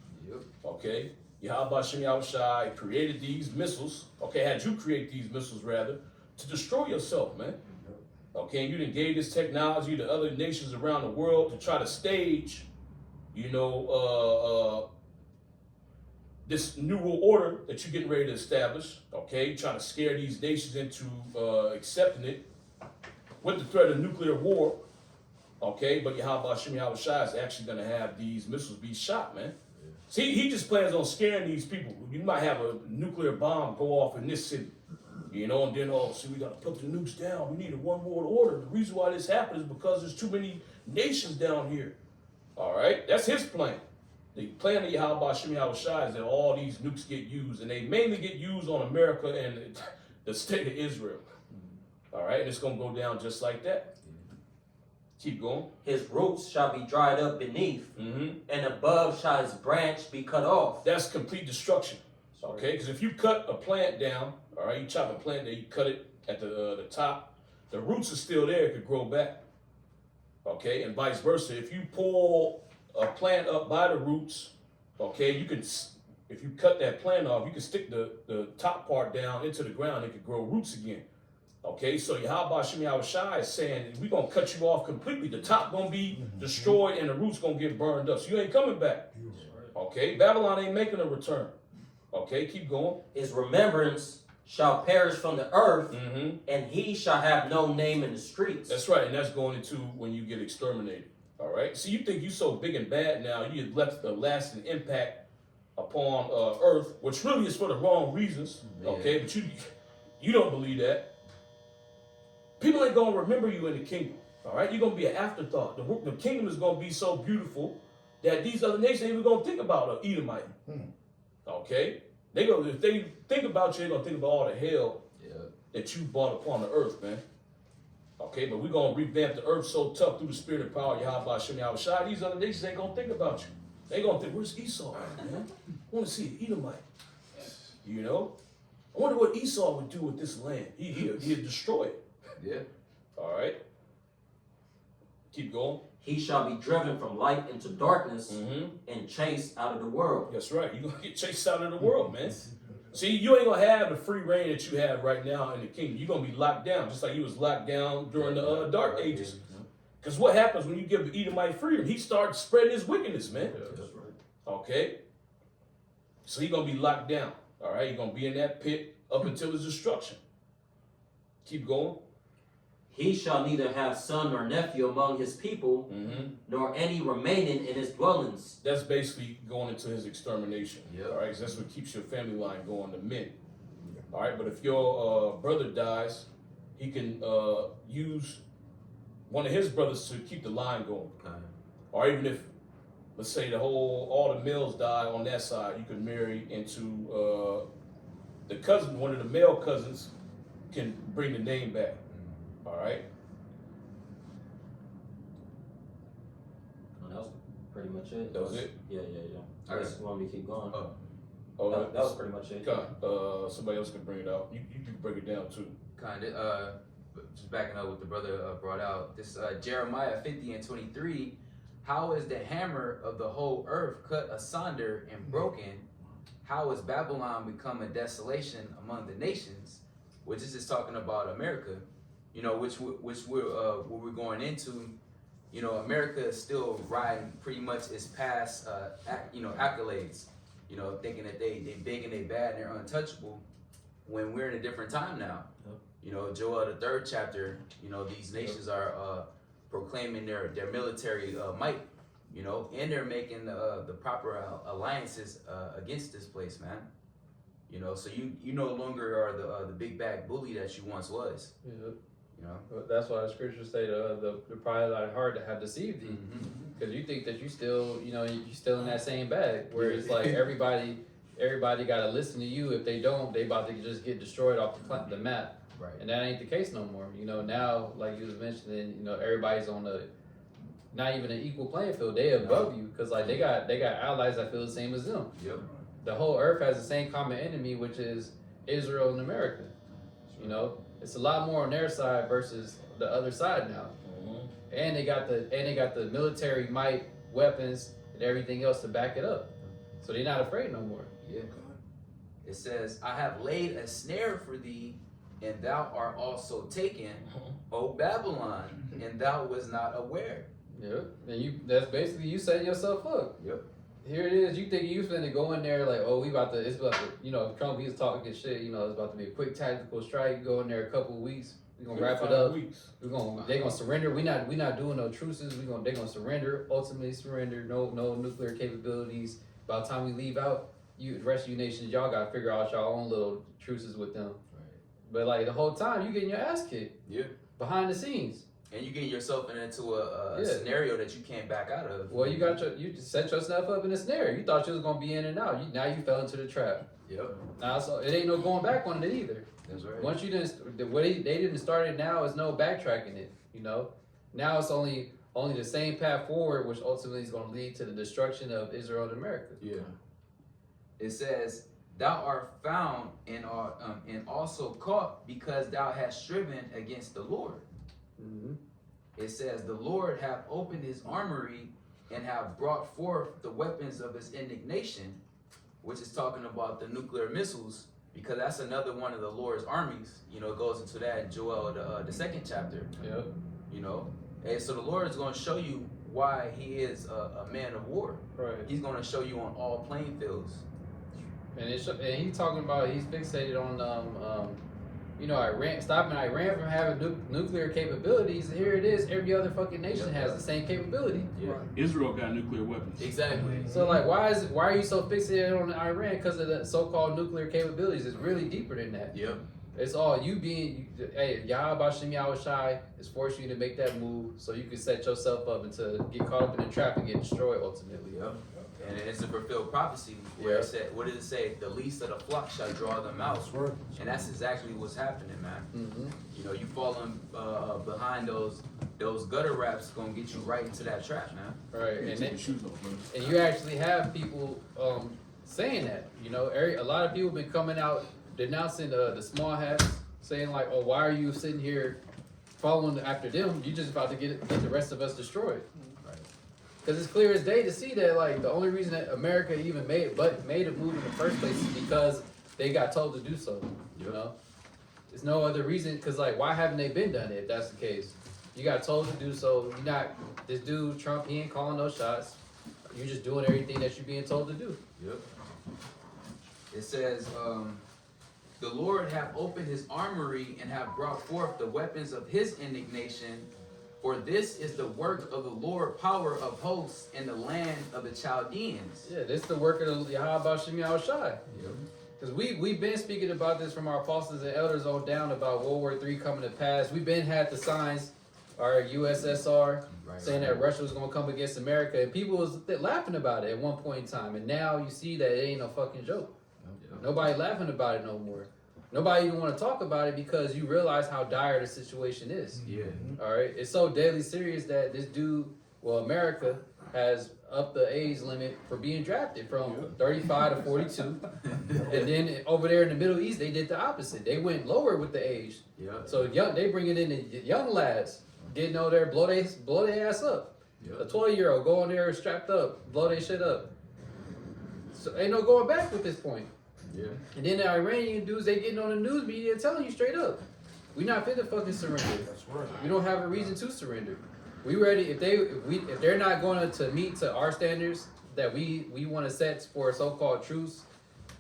Okay, YAHAWASHI created these missiles. Okay, had you create these missiles rather to destroy yourself, man. Okay, and you done gave this technology to other nations around the world to try to stage, this new world order that you're getting ready to establish. Okay, trying to scare these nations into accepting it with the threat of nuclear war. Okay, but YAHAWASHI is actually going to have these missiles be shot, man. See, he just plans on scaring these people. You might have a nuclear bomb go off in this city. And then, we got to put the nukes down. We need a one world order. The reason why this happened is because there's too many nations down here. All right? That's his plan. The plan of YAHAWASHI is that all these nukes get used, and they mainly get used on America and the state of Israel. All right? And it's going to go down just like that. Keep going. His roots shall be dried up beneath, and above shall his branch be cut off. That's complete destruction. Okay? Because if you cut a plant down, all right, you chop a plant there, you cut it at the top, the roots are still there, it could grow back. Okay, and vice versa. If you pull a plant up by the roots, okay, if you cut that plant off, you can stick the top part down into the ground, it could grow roots again. Okay, so YAHAWASHI is saying, we're going to cut you off completely. The top going to be destroyed and the roots going to get burned up. So you ain't coming back. Okay, Babylon ain't making a return. Okay, keep going. His remembrance shall perish from the earth, and he shall have no name in the streets. That's right, and that's going into when you get exterminated. All right. So you think you're so big and bad now, you have left a lasting impact upon Earth, which really is for the wrong reasons. Okay, but you don't believe that. People ain't gonna remember you in the kingdom. All right, you're gonna be an afterthought. The kingdom is gonna be so beautiful that these other nations ain't even gonna think about an Edomite. Okay. If they think about you, they're going to think about all the hell that you brought upon the earth, man. Okay, but we're going to revamp the earth so tough through the spirit and power of YAHAWASHI. These other nations ain't going to think about you. They're going to think, where's Esau at, man? I want to see an Edomite. I wonder what Esau would do with this land. He'd destroy it. Yeah. All right. Keep going. He shall be driven from light into darkness and chased out of the world. That's right. You're going to get chased out of the world, man. See, you ain't going to have the free reign that you have right now in the kingdom. You're going to be locked down, just like you was locked down during the Dark Ages. Because what happens when you give the Edomite freedom? He starts spreading his wickedness, man. That's right. Okay? So he's going to be locked down. All right? He's going to be in that pit up until his destruction. Keep going. He shall neither have son nor nephew among his people, nor any remaining in his dwellings. That's basically going into his extermination. Yep. All right, 'cause that's what keeps your family line going, the men. All right, but if your brother dies, he can use one of his brothers to keep the line going. Or even if, let's say all the males die on that side, you could marry into the cousin, one of the male cousins can bring the name back. All right. And that was pretty much it. That was it? Yeah. I guess you want me to keep going. Oh, that was pretty much it. Somebody else could bring it out. You can break it down too. Just backing up what the brother brought out. This Jeremiah 50:23. How is the hammer of the whole earth cut asunder and broken? How is Babylon become a desolation among the nations? Which is just talking about America, you know, which we're what we're going into. You know, America is still riding pretty much its past, accolades. You know, thinking that they big and they bad and they're untouchable. When we're in a different time now. Yep. You know, Joel the 3rd chapter. You know, these nations are proclaiming their military might. You know, and they're making the proper alliances against this place, man. You know, so you no longer are the big bad bully that you once was. Yeah. You know, that's why the scriptures say the pride of thy heart that have deceived thee, because you think that you still, you still in that same bag. Where it's like everybody got to listen to you. If they don't, they about to just get destroyed off the map. Right. And that ain't the case no more. You know, now, like you was mentioning, you know, everybody's on not even an equal playing field. They above you because like they got allies that feel the same as them. Yep. The whole earth has the same common enemy, which is Israel and America. You know, it's a lot more on their side versus the other side now. And they got the military might, weapons, and everything else to back it up. So they're not afraid no more. Yeah. It says, I have laid a snare for thee, and thou art also taken, O Babylon, and thou was not aware. Yep. And that's basically you setting yourself up. Yep. Here it is. You think you finna go in there like, oh, it's about to, you know, Trump, he's talking shit, you know, it's about to be a quick tactical strike, go in there a couple of weeks, we're gonna wrap it up. They're gonna surrender. We're not doing no truces. They're gonna surrender, ultimately surrender, no nuclear capabilities. By the time we leave out, the rest of you nations, y'all gotta figure out your own little truces with them. Right. But like the whole time you getting your ass kicked. Yeah. Behind the scenes. And you get yourself into a scenario that you can't back out of. Well, you just set yourself up in a snare. You thought you was gonna be in and out. Now you fell into the trap. Yep. Now so it ain't no going back on it either. That's right. Once you didn't, they didn't start it now is no backtracking it. You know, now it's only the same path forward, which ultimately is going to lead to the destruction of Israel and America. Yeah. It says, "Thou art found and also caught because thou hast striven against the Lord." Mm-hmm. It says, "The Lord hath opened his armory and have brought forth the weapons of his indignation," which is talking about the nuclear missiles, because that's another one of the Lord's armies. You know, it goes into that in Joel, the 2nd chapter. Yep. You know, and so the Lord is going to show you why he is a man of war. Right. He's going to show you on all playing fields. And he's talking about, he's fixated on stopping Iran from having nuclear capabilities. Here it is, every other fucking nation has the same capability. Yeah. Israel got nuclear weapons. Exactly. So like, why are you so fixated on Iran? Because of the so-called nuclear capabilities. It's really deeper than that. Yep. It's all you being, hey, YAHAWASHI Thawadah is forcing you to make that move so you can set yourself up and to get caught up in the trap and get destroyed ultimately. Yep. And it's a fulfilled prophecy where it said, what did it say? The least of the flock shall draw them out. And that's exactly what's happening, man. Mm-hmm. You know, you falling behind those gutter raps gonna get you right into that trap, man. Right. And you actually have people saying that. You know, a lot of people been coming out denouncing the small hats, saying like, oh, why are you sitting here following after them? You just about to get the rest of us destroyed. Because it's clear as day to see that like the only reason that America even made a move in the first place is because they got told to do so. You know, there's no other reason. Because like, why haven't they been done it if that's the case? You got told to do so. You're not this dude Trump. He ain't calling no shots. You're just doing everything that you're being told to do. Yep. It says, "The Lord hath opened his armory and have brought forth the weapons of his indignation. For this is the work of the Lord, power of hosts in the land of the Chaldeans." Yeah, this is the work of the YAHAWASHI Thawadah. Because we've been speaking about this from our apostles and elders on down about World War III coming to pass. We've been had the signs our USSR, Right, saying that Russia was gonna come against America, and people was laughing about it at one point in time, and now you see that it ain't no fucking joke. Nobody laughing about it no more. Nobody even want to talk about it because you realize how dire the situation is. Yeah. All right, it's so deadly serious that this dude, well, America has upped the age limit for being drafted from 35 to 42, and then over there in the Middle East they did the opposite. They went lower with the age. Yeah. So young, they bringing in the young lads, getting over there, blow their ass up. A 12-year-old go on there strapped up, blow their shit up. So ain't no going back at this point. Yeah. And then the Iranian dudes, they getting on the news media and telling you straight up, we not fit to fucking surrender. That's right. We don't have a reason to surrender. We ready if they're not going to meet to our standards that we want to set for a so-called truce,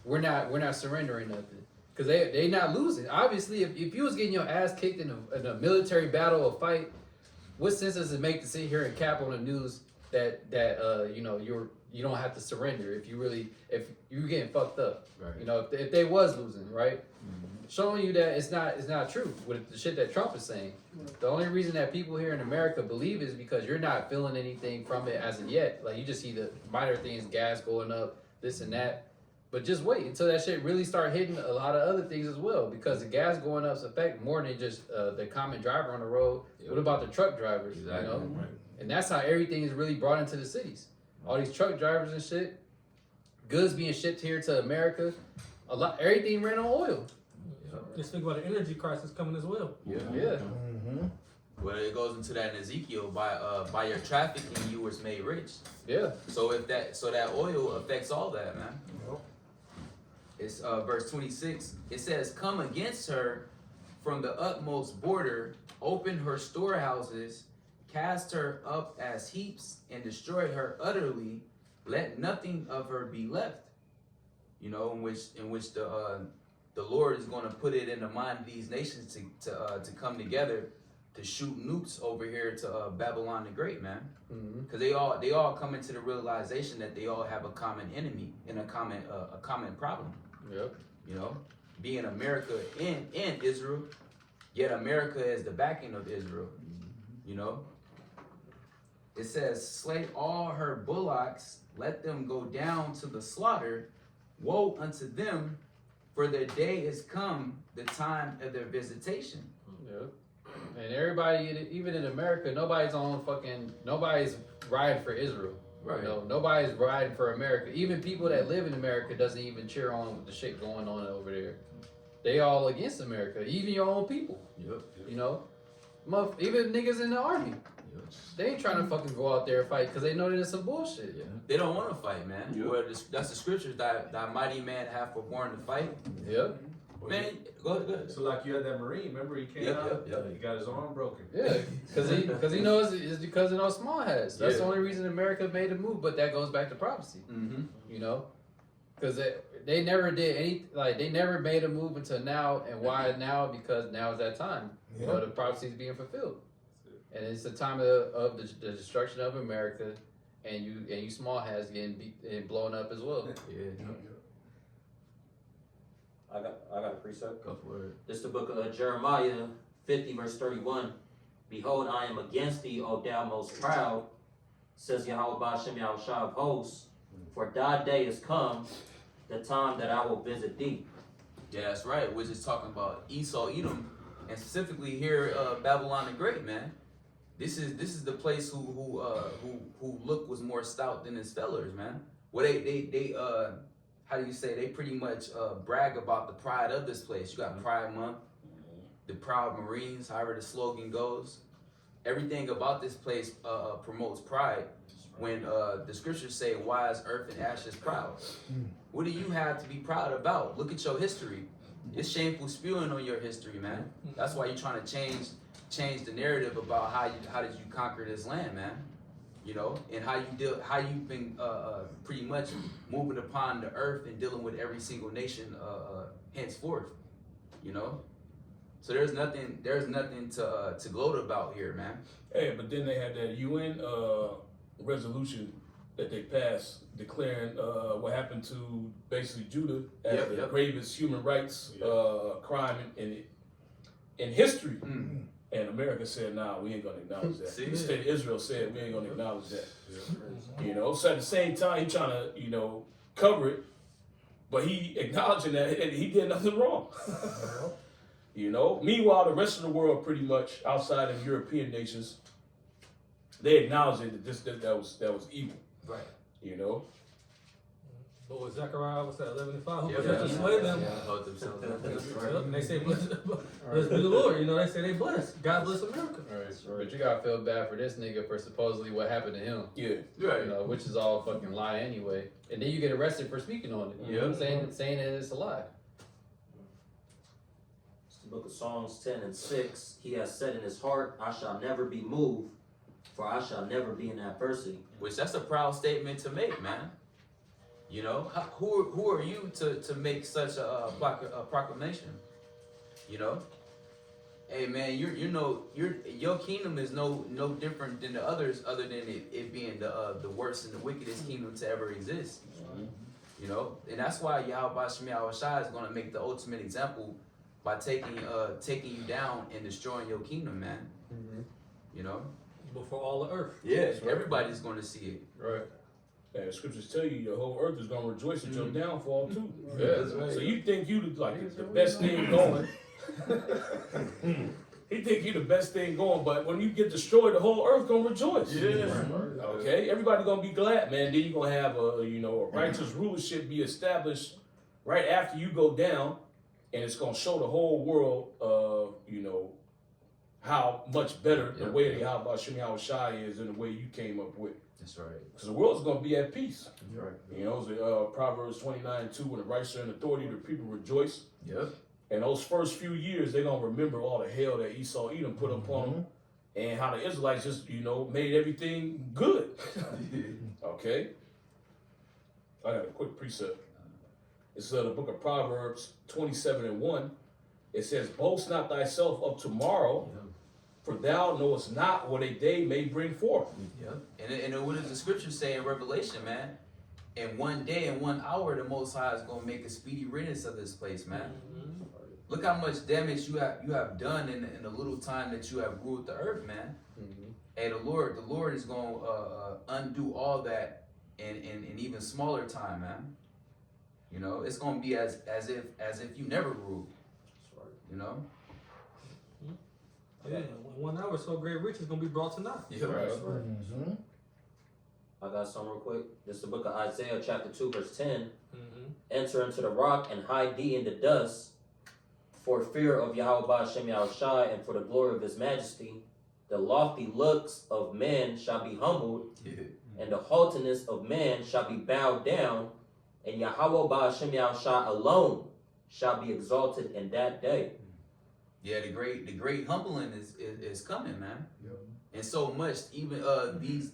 we're not surrendering nothing. Cause they not losing. Obviously, if you was getting your ass kicked in a military battle or fight, what sense does it make to sit here and cap on the news that you know you don't have to surrender if you're getting fucked up. Right. You know, if they was losing, right? Showing you that it's not true with the shit that Trump is saying. The only reason that people here in America believe is because you're not feeling anything from it as of yet. Like you just see the minor things, gas going up, this and that. But just wait until that shit really start hitting a lot of other things as well, because the gas going up's affect more than just the common driver on the road. Yep. What about the truck drivers? Exactly. You know, right. And that's how everything is really brought into the cities. All these truck drivers and shit, goods being shipped here to America, everything ran on oil. Just think about the energy crisis coming as well. Yeah. Yeah. Mm-hmm. Well, it goes into that in Ezekiel, by your trafficking you was made rich. Yeah. So that oil affects all that, man. It's verse 26. It says, "Come against her from the utmost border, open her storehouses, cast her up as heaps, and destroy her utterly. Let nothing of her be left." You know, in which the Lord is going to put it in the mind of these nations to come together to shoot nukes over here to Babylon the Great, man. Because they all come into the realization that they all have a common enemy and a common problem. Yep. You know, being America and Israel, yet America is the backing of Israel. You know, it says, "Slay all her bullocks, let them go down to the slaughter. Woe unto them, for their day is come, the time of their visitation." Yep. And everybody, even in America, nobody's riding for Israel. Right. You know, nobody's riding for America. Even people that live in America doesn't even cheer on the shit going on over there. They all against America. Even your own people. Yep. You know, even niggas in the army. Yep. They ain't trying to fucking go out there and fight because they know that it's some bullshit. Yeah. They don't want to fight, man. Yep. Well, that's the scriptures that mighty man have forborne to fight. Yep. Man, go ahead. So like you had that Marine, remember he came out, he got his arm broken. Yeah, because he knows it's because of those small hats. That's the only reason America made a move. But that goes back to prophecy. You know, because they never did they never made a move until now. And why now? Because now is that time. You know, the prophecy is being fulfilled, and it's the time of the destruction of America, and you small hats getting beat and blown up as well. Yeah. I got a precept. Go for it. This is the book of Jeremiah 50 verse 31. "Behold, I am against thee, O thou most proud, says YAHAWASHI Thawadah of hosts, for thy day is come, the time that I will visit thee." Yeah, that's right. We're just talking about Esau, Edom, and specifically here, Babylon the Great, man. This is the place who look was more stout than his fellers, man. Well, they how do you say, they pretty much brag about the pride of this place. You got Pride Month, the Proud Marines, however the slogan goes. Everything about this place promotes pride. When the scriptures say, "Why is earth and ashes proud?" What do you have to be proud about? Look at your history. It's shameful spewing on your history, man. That's why you're trying to change the narrative about how did you conquer this land, man. You know, and how you've been pretty much moving upon the earth and dealing with every single nation henceforth. You know, so there's nothing to gloat about here, man. Hey, but then they had that UN resolution that they passed declaring what happened to basically Judah as the gravest human rights crime in history. And America said, nah, we ain't gonna acknowledge that. The state of Israel said, we ain't gonna acknowledge that. You know, so at the same time, he trying to, you know, cover it, but he acknowledging that he did nothing wrong. You know, meanwhile, the rest of the world, pretty much outside of European nations, they acknowledged that that was evil. Right. You know. But with Zechariah, what's that, 11:5? Yeah, Who possessed to slay them? Hold themselves up. And they say, blessed be the Lord. You know, they say they blessed. God bless America. Right. But you gotta feel bad for this nigga for supposedly what happened to him. Yeah. Right. You know, which is all fucking lie anyway. And then you get arrested for speaking on it. You know what I'm saying that it's a lie. It's the book of Psalms 10 and 6. He has said in his heart, I shall never be moved, for I shall never be in adversity. Which that's a proud statement to make, man. You know, who are you to make such a proclamation? You know, hey man, your kingdom is no different than the others, other than it being the worst and the wickedest kingdom to ever exist. You know, and that's why YAHAWASHI is going to make the ultimate example by taking you down and destroying your kingdom, man. You know, Before all the earth. yeah, everybody's going to see it. Right. And the scriptures tell you the whole earth is gonna rejoice at your downfall too. Yeah, that's right. So you think you the best thing going. He think you the best thing going, but when you get destroyed, the whole earth gonna rejoice. Okay, everybody gonna be glad, man. Then you're gonna have a righteous rulership be established right after you go down, and it's gonna show the whole world, how much better the way that YAHAWASHI is and the way you came up with. That's right. Because the world's going to be at peace. Right. You know, Proverbs 29:2, when the righteous are in authority, the people rejoice. Yep. And those first few years, they're going to remember all the hell that Esau, Edom put upon them, and how the Israelites just, made everything good. Okay? I got a quick precept. It's the book of Proverbs 27:1. It says, boast not thyself of tomorrow, for thou knowest not what a day may bring forth. Yeah. And what does the scripture say in Revelation, man? In one day and 1 hour, the Most High is going to make a speedy riddance of this place, man. Look how much damage you have done in the little time that you have ruled the earth, man. Hey, the Lord is going to undo all that in even smaller time, man. You know, it's going to be as if you never ruled. You know. Yeah, in 1 hour, so great riches is going to be brought to naught. Yeah, right. I got some real quick. This is the book of Isaiah, chapter 2, verse 10. Enter into the rock and hide thee in the dust, for fear of YAHAWASHI and for the glory of his majesty. The lofty looks of man shall be humbled, and the haughtiness of man shall be bowed down, and YAHAWASHI alone shall be exalted in that day. Yeah, the great humbling is coming, man. And so much, even these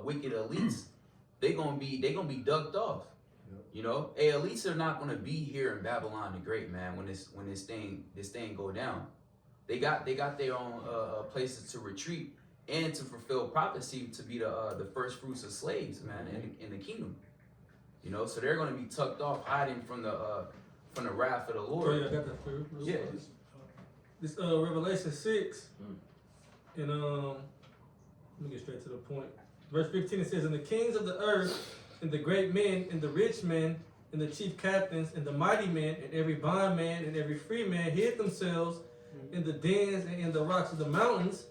wicked elites, they gonna be ducked off. You know, elites are not gonna be here in Babylon the Great, man. When this thing go down, they got their own places to retreat and to fulfill prophecy to be the first fruits of slaves, man, in the kingdom. You know, so they're gonna be tucked off, hiding from the wrath of the Lord. Oh, yeah, I got that for you. Yeah. This Revelation 6, and let me get straight to the point. Verse 15, it says, and the kings of the earth, and the great men, and the rich men, and the chief captains, and the mighty men, and every bondman, and every free man hid themselves in the dens and in the rocks of the mountains,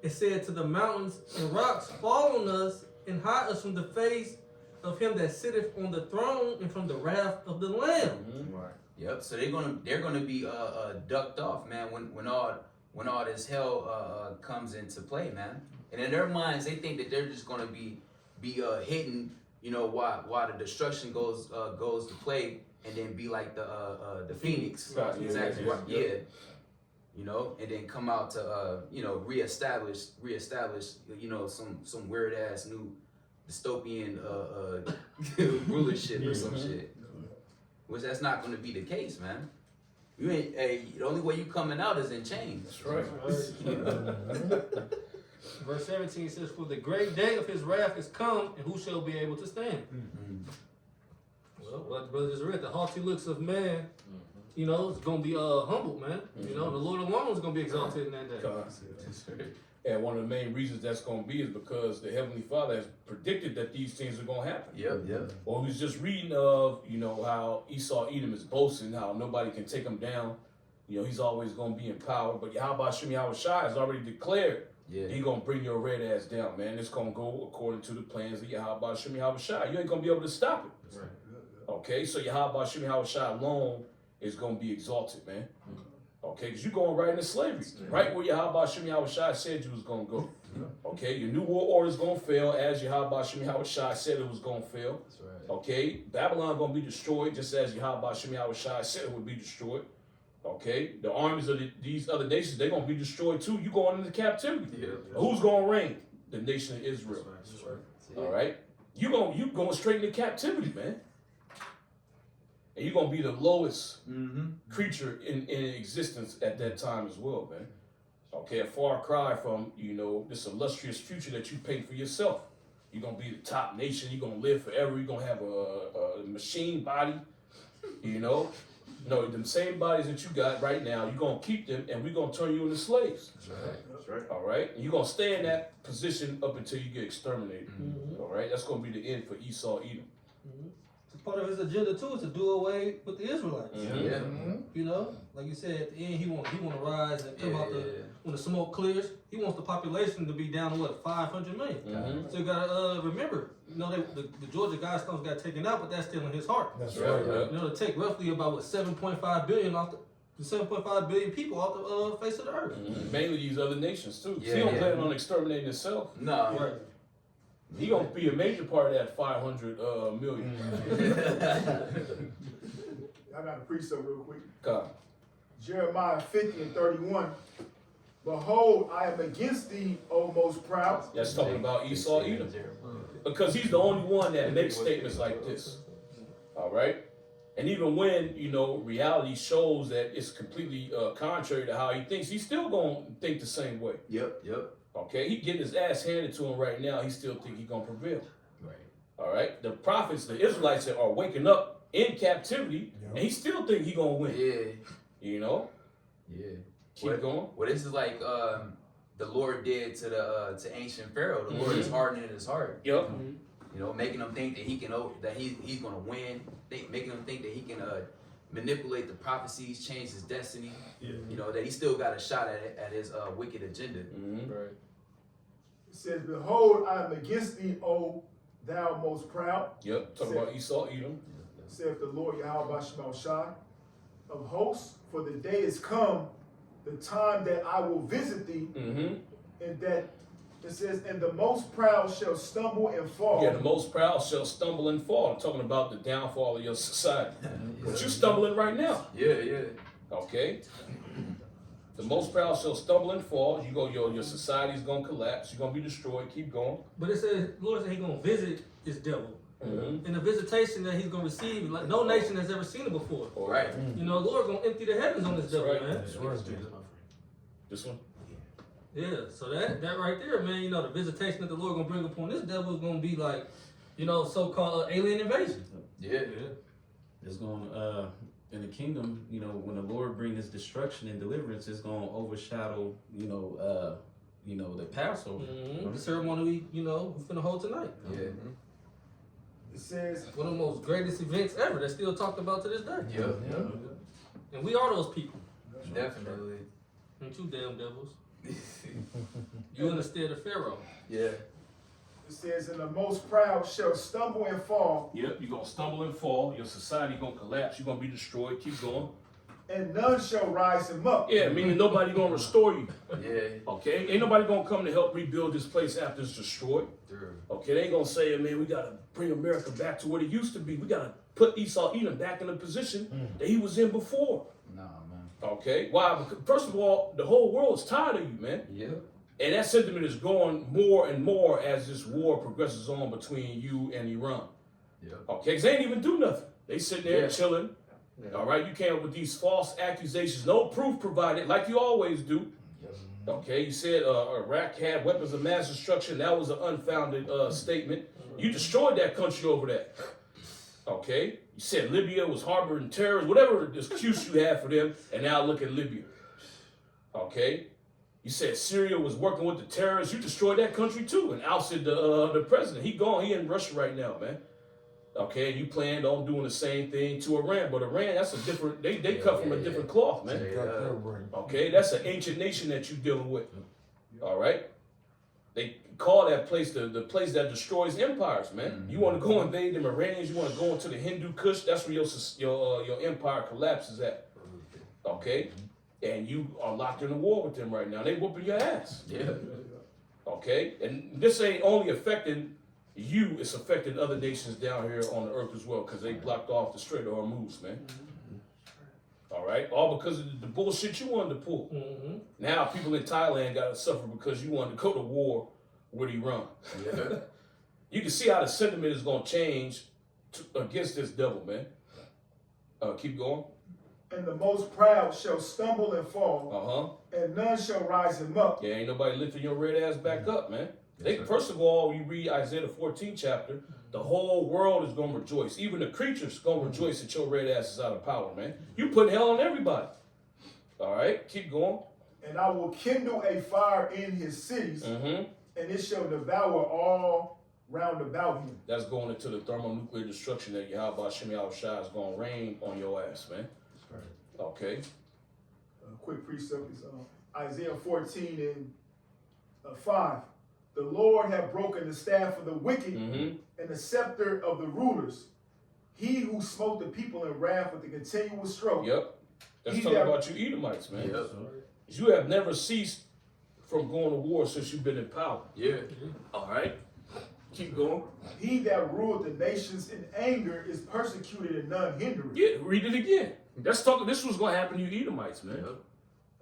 and said to the mountains and rocks, fall on us, and hide us from the face of him that sitteth on the throne, and from the wrath of the Lamb. Yep. So they're gonna be ducked off, man. When all this hell comes into play, man. And in their minds, they think that they're just gonna be hidden, while the destruction goes to play, and then be like the Phoenix. Right, yeah, Exactly. yeah, Right. Yeah. You know, and then come out to reestablish some weird ass new dystopian rulership or some shit. Which that's not going to be the case, man. You ain't. The only way you coming out is in chains. That's right. Verse 17 says, for the great day of his wrath is come, and who shall be able to stand? Well, like the brother just read, the haughty looks of man, is going to be humbled, man. The Lord alone is going gonna be exalted in that day. And one of the main reasons that's going to be is because the Heavenly Father has predicted that these things are going to happen. Yep. Well, we was just reading of, how Esau Edom is boasting, how nobody can take him down. He's always going to be in power. But YAHAWASHI Thawadah has already declared he's going to bring your red ass down, man. It's going to go according to the plans of YAHAWASHI Thawadah. You ain't going to be able to stop it. Right. Okay, so YAHAWASHI Thawadah alone is going to be exalted, man. Okay, because you're going right into slavery, right where YAHAWASHI Thawadah said you was going to go. Okay, your new world order is going to fail as YAHAWASHI Thawadah said it was going to fail. That's right. Okay, Babylon going to be destroyed just as YAHAWASHI Thawadah said it would be destroyed. Okay, the armies of these other nations, they're going to be destroyed too. You going into captivity. Yeah. Who's going to reign? The nation of Israel. That's right. All right, you going straight into captivity, man. And you're going to be the lowest creature in existence at that time as well, man. Okay, a far cry from, this illustrious future that you paint for yourself. You're going to be the top nation. You're going to live forever. You're going to have a machine body, No, them same bodies that you got right now, you're going to keep them, and we're going to turn you into slaves. That's right. All right? And you're going to stay in that position up until you get exterminated. All right? That's going to be the end for Esau Edom. Part of his agenda too is to do away with the Israelites. Yeah. Like you said, at the end he want to rise and come out when the smoke clears. He wants the population to be down to 500 million. So you gotta remember, the Georgia Guidestones got taken out, but that's still in his heart. That's right. To take roughly about 7.5 billion off the 7.5 billion people off the face of the earth. Mainly these other nations too. Yeah, He don't plan on exterminating himself. No. Right. He gonna be a major part of that 500 million. I got to preach something real quick. God. Jeremiah 50 and 31. Behold, I am against thee, O most proud. That's talking about Esau Edom. Because he's the only one that makes statements like this. All right? And even when, reality shows that it's completely contrary to how he thinks, he's still gonna think the same way. Yep. Okay? He getting his ass handed to him right now. He still think he's gonna prevail. Right. All right? The prophets, the Israelites are waking up in captivity, and he still think he gonna win. Yeah. Yeah. Keep going. Well, this is like the Lord did to ancient Pharaoh. The Lord is hardening his heart. Yep. Making him think that he can he's gonna win. Making him think that he can manipulate the prophecies, change his destiny. That he still got a shot at his wicked agenda. Right. It says, behold, I am against thee, O thou most proud. Yep. Talking about Esau Edom. Saith the Lord YAHAWASHI Thawadah of hosts, for the day is come, the time that I will visit thee, and that it says, and the most proud shall stumble and fall. Yeah, the most proud shall stumble and fall. I'm talking about the downfall of your society. But you're stumbling right now. Yeah. Okay? The most proud shall stumble and fall. Your society's gonna collapse. You're gonna be destroyed. Keep going. But it says, the Lord said he's gonna visit this devil. And the visitation that he's gonna receive, like no nation has ever seen it before. All right. The Lord's gonna empty the heavens on this devil, right. man. This one? Yeah, so that right there, man, the visitation that the Lord gonna bring upon this devil is gonna be like, so-called alien invasion. Yeah. It's going to, in the kingdom, when the Lord brings his destruction and deliverance, it's going to overshadow, the Passover. The ceremony we're finna hold tonight. Yeah. It says, One of the most greatest events ever that's still talked about to this day. Yep. And we are those people. Definitely. And you damn devils. You in the stead of Pharaoh. Yeah. it says, and the most proud shall stumble and fall, Yep, you're gonna stumble and fall. Your society gonna collapse. You're gonna be destroyed. Keep going. and none shall rise him up. Yeah, meaning nobody gonna restore you. Yeah. Okay? Ain't nobody gonna come to help rebuild this place after it's destroyed. True. Okay, they ain't gonna say, man, we gotta bring America back to what it used to be. We gotta put Esau Edom back in the position that he was in before. Nah, man. Okay? Why? Because first of all, the whole world is tired of you, man. Yeah. And that sentiment is growing more and more as this war progresses on between you and Iran. Yeah. Okay? Because they ain't even do nothing. They sitting there chilling. All right? You came up with these false accusations, no proof provided, like you always do. Okay? You said Iraq had weapons of mass destruction. That was an unfounded statement. You destroyed that country over that. Okay? You said Libya was harboring terrorists, whatever excuse you had for them, and now look at Libya. Okay? You said Syria was working with the terrorists. You destroyed that country too and ousted the president. He gone. He in Russia right now, man. Okay, you planned on doing the same thing to Iran, but Iran, that's a different, they cut from a different cloth, man. Okay, that's an ancient nation that you're dealing with. All right? They call that place the place that destroys empires, man. You want to go invade them Iranians, you want to go into the Hindu Kush, that's where your empire collapses at. Okay? And you are locked in a war with them right now. They whooping your ass. Yeah. Okay? And this ain't only affecting you, it's affecting other nations down here on the earth as well, because they blocked off the Strait of Hormuz, man. All right? All because of the bullshit you wanted to pull. Now people in Thailand got to suffer because you wanted to go to war with Iran. Yeah. You can see how the sentiment is going to change against this devil, man. Keep going. And the most proud shall stumble and fall, and none shall rise him up. Yeah, ain't nobody lifting your red ass back up, man. First of all, you read Isaiah the 14th chapter, the whole world is going to rejoice. Even the creatures going to rejoice that your red ass is out of power, man. You put hell on everybody. All right, keep going. And I will kindle a fire in his cities, and it shall devour all round about him. That's going into the thermonuclear destruction that YAHAWASHI Thawadah is going to rain on your ass, man. Okay. A quick precept is Isaiah 14 and 5. The Lord hath broken the staff of the wicked and the scepter of the rulers. He who smote the people in wrath with a continual stroke. Yep. That's talking about you Edomites, man. Yep. You have never ceased from going to war since you've been in power. Yeah. All right. Keep going. He that ruled the nations in anger is persecuted and none hindered. Yeah, read it again. That's talking. This was going to happen to you Edomites, man. Yep.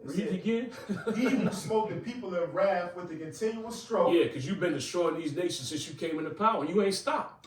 Read it again. He who smote the people in wrath with a continuous stroke. Yeah, because you've been destroying these nations since you came into power, and you ain't stopped.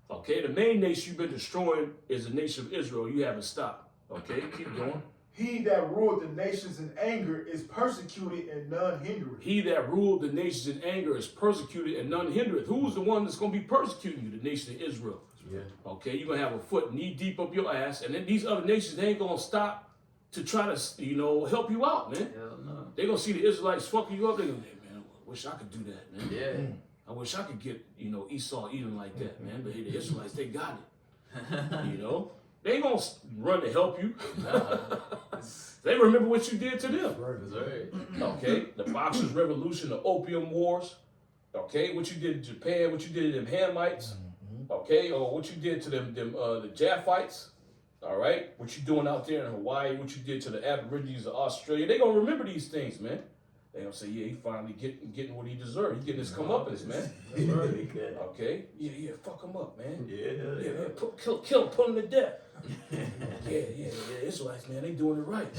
Okay, the main nation you've been destroying is the nation of Israel. You haven't stopped. Okay, keep going. He that ruled the nations in anger is persecuted and none hindereth. He that ruled the nations in anger is persecuted and none hindereth. Who's the one that's going to be persecuting you? The nation of Israel. Yeah. Okay, you're going to have a foot knee deep up your ass, and then these other nations, they ain't going to stop to try to, help you out, man. Hell no. They're going to see the Israelites fucking you up. They're going to, hey, man, I wish I could do that, man. Yeah. I wish I could get, Esau eating like that, man. But hey, the Israelites, they got it. They ain't going to run to help you. They remember what you did to them. That's right. Okay, the Boxers' Revolution, the Opium Wars. Okay, what you did to Japan, what you did to them Hamites. Okay, or what you did to them the Japhites. All right, what you doing out there in Hawaii, what you did to the Aborigines of Australia. They going to remember these things, man. They going to say, yeah, he finally getting what he deserved. He getting his comeuppance, man. That's right. Okay, yeah, fuck him up, man. Yeah. Kill him, put him to death. yeah, Israelites, man, they doing it right,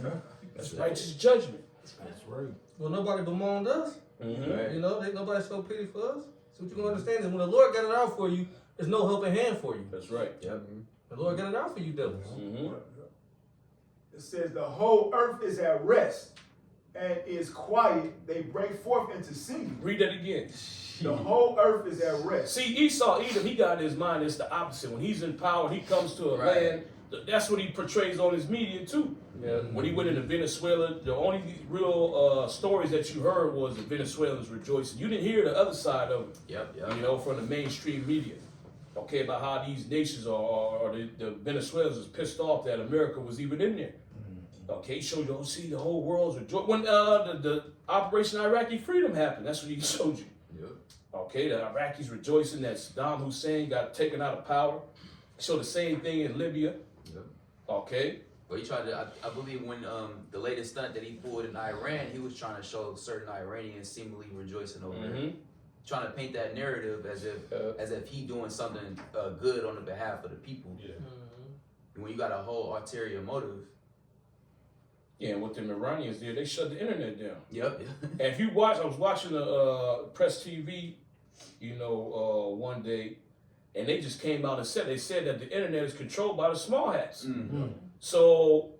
man. That's righteous judgment. That's right. Well, nobody bemoaned us. Right. Nobody showed pity for us. So what you gonna understand is when the Lord got it out for you, there's no helping hand for you. That's right. Yep. The Lord got it out for you, devils. It says the whole earth is at rest and is quiet. They break forth into singing. Read that again. The whole earth is at rest. See, Esau, Edom, he got in his mind, it's the opposite. When he's in power, he comes to a land, that's what he portrays on his media too. Yeah. When he went into Venezuela, the only real stories that you heard was the Venezuelans rejoicing. You didn't hear the other side of it, from the mainstream media. Okay, about how these nations or the Venezuelans was pissed off that America was even in there. Okay, he showed you, see, the whole world's rejoicing. When the Operation Iraqi Freedom happened, that's what he showed you. Okay, the Iraqis rejoicing that Saddam Hussein got taken out of power. Show the same thing in Libya. Okay. But he tried to, I believe when the latest stunt that he pulled in Iran, he was trying to show certain Iranians seemingly rejoicing over there. Trying to paint that narrative as if he doing something good on the behalf of the people. Yeah. When you got a whole ulterior motive. Yeah, and what them Iranians did, they shut the internet down. Yep. And if you watch, I was watching Press TV, one day, and they just came out and said that the internet is controlled by the small hats. So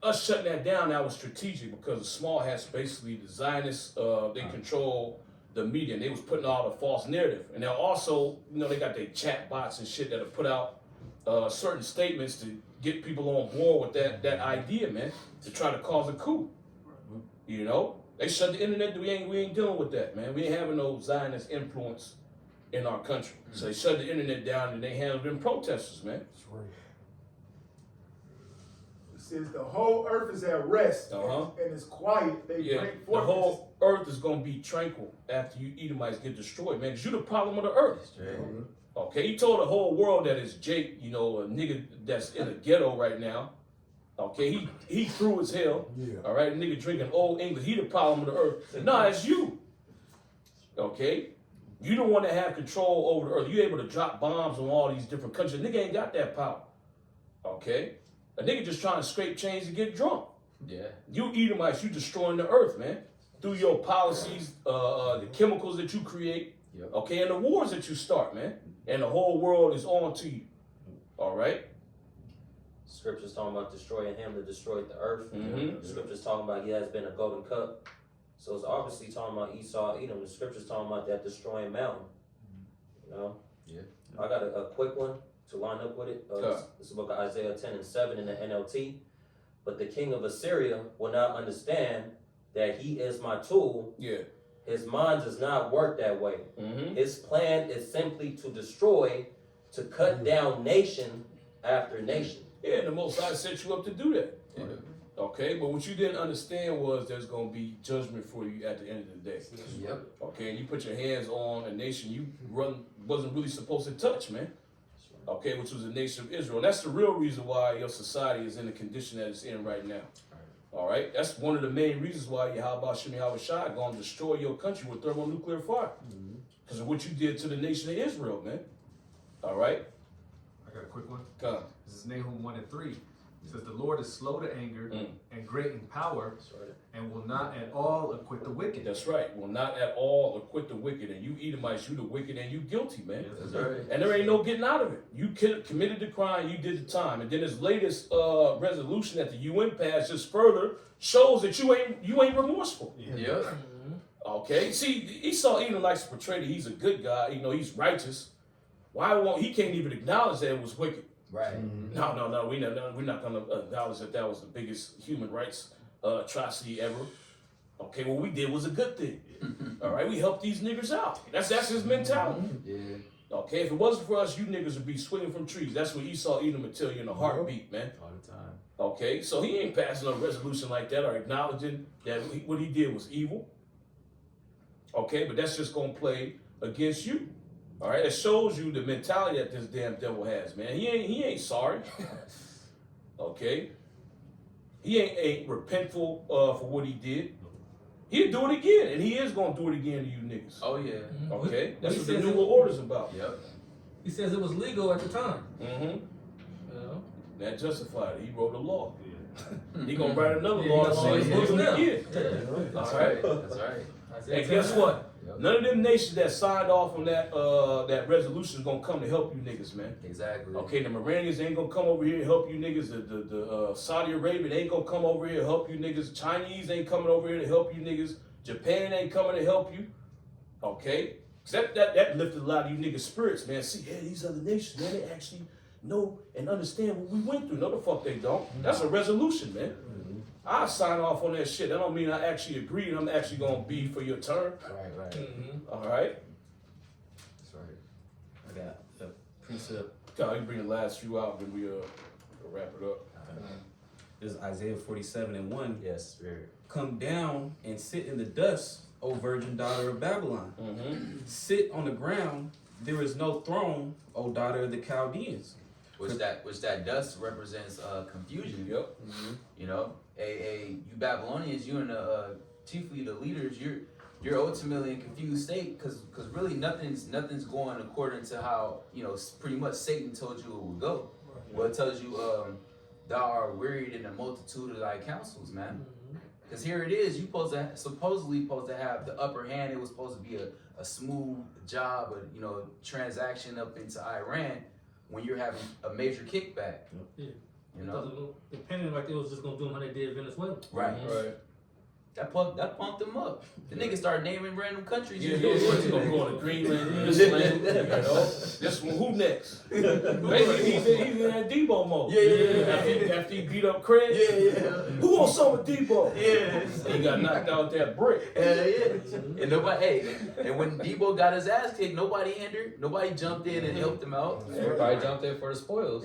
us shutting that down, that was strategic because the small hats, basically the Zionists, they control the media, and they was putting out a false narrative. And they're also, they got their chat bots and shit that have put out certain statements to get people on board with that idea, man, to try to cause a coup. You know, they shut the internet. We ain't dealing with that, man. We ain't having no Zionist influence in our country. So they shut the internet down and they handled them protesters, man. It says the whole earth is at rest and it's quiet. They break forth. The whole earth is gonna be tranquil after you Edomites get destroyed, man. Cause you the problem of the earth. Okay, he told the whole world that it's Jake, you know, a nigga that's in a ghetto right now. Okay, he threw as hell. All right, a nigga drinking old English. He the problem of the earth. No, it's you. Okay, you the one that have control over the earth. You able to drop bombs on all these different countries. Nigga ain't got that power. Okay, a nigga just trying to scrape chains and get drunk. Yeah. You Edomites, you destroying the earth, man. Through your policies, the chemicals that you create. Okay, and the wars that you start, man. And the whole world is on to you. All right. Scriptures talking about destroying him that destroyed the earth. Scriptures talking about he has been a golden cup. So it's obviously talking about Esau, Edom. The scriptures talking about that destroying mountain. You know? Yeah. I got a quick one to line up with it. This is the book of Isaiah 10:7 in the NLT. But the king of Assyria will not understand that he is my tool. Yeah. His mind does not work that way. His plan is simply to destroy, to cut down nation after nation. Yeah, and the Most High set you up to do that. Okay, but what you didn't understand was there's going to be judgment for you at the end of the day. Okay, and you put your hands on a nation you wasn't really supposed to touch, man. Okay, which was the nation of Israel. And that's the real reason why your society is in the condition that it's in right now. All right, that's one of the main reasons why YAHAWASHI Thawadah going to destroy your country with thermonuclear fire. Because of what you did to the nation of Israel, man. All right? I got a quick one. Come. This is Nahum 1:3. It says, the Lord is slow to anger and great in power and will not at all acquit the wicked. That's right. Will not at all acquit the wicked. And you Edomites, you the wicked and you guilty, man. That's right. And there ain't no getting out of it. You committed the crime, you did the time. And then his latest resolution that the UN passed just further shows that you ain't remorseful. Okay? See, Esau even likes to portray that he's a good guy, you know, he's righteous. He can't even acknowledge that it was wicked. Right. No, we're not going to acknowledge that was the biggest human rights atrocity ever. Okay, what we did was a good thing. All right, we helped these niggers out. That's his mentality. Okay, if it wasn't for us, you niggas would be swinging from trees. That's what Esau Edom would tell you in a heartbeat, man. All the time. Okay, so he ain't passing a resolution like that or acknowledging that what he did was evil. Okay, but that's just going to play against you. All right, it shows you the mentality that this damn devil has, man. He ain't sorry. Okay, he ain't repentful for what he did. He'll do it again, and he is gonna do it again to you niggas. Oh yeah. Okay, that's what the New World Order's about. He says it was legal at the time. You know, that justified it. He wrote a law. He gonna write another law to say it's legal again. That's right. That's right. And guess what? None of them nations that signed off on that resolution is gonna come to help you niggas, man. Exactly. Okay, the Iranians ain't gonna come over here and help you niggas. The Saudi Arabia ain't gonna come over here and help you niggas. Chinese ain't coming over here to help you niggas. Japan ain't coming to help you. Okay? Except that lifted a lot of you niggas' spirits, man. See, hey, these other nations, man, they actually know and understand what we went through. No, the fuck they don't. That's a resolution, man. I sign off on that shit. That don't mean I actually agree and I'm actually gonna be for your turn. Right. All right. That's right. I got a precept. God, you bring the last few out, then we wrap it up. This is Isaiah 47:1. Yes, spirit. Come down and sit in the dust, O virgin daughter of Babylon. Sit on the ground. There is no throne, O daughter of the Chaldeans. Which that dust represents confusion. You know, you Babylonians, you and chiefly the leaders, you're ultimately in a confused state because really nothing's going according to how, you know, pretty much Satan told you it would go. Well, it tells you thou art wearied in the multitude of thy counsels, man. Because here it is, you supposedly supposed to have the upper hand. It was supposed to be a smooth job, you know, transaction up into Iran. When you're having a major kickback, you know, Depending like it was just gonna do them how they did Venezuela. Right. That pumped them up. The nigga started naming random countries. Yeah, he's gonna go to Greenland, this land, you know. This one, who next? Maybe he's in that Debo mode. Yeah. After he beat up Craig. Yeah. Who wants some with Debo? Yeah. He got knocked out that brick. And nobody, and when Debo got his ass kicked, nobody hindered. Nobody jumped in and helped him out. Everybody jumped in for the spoils.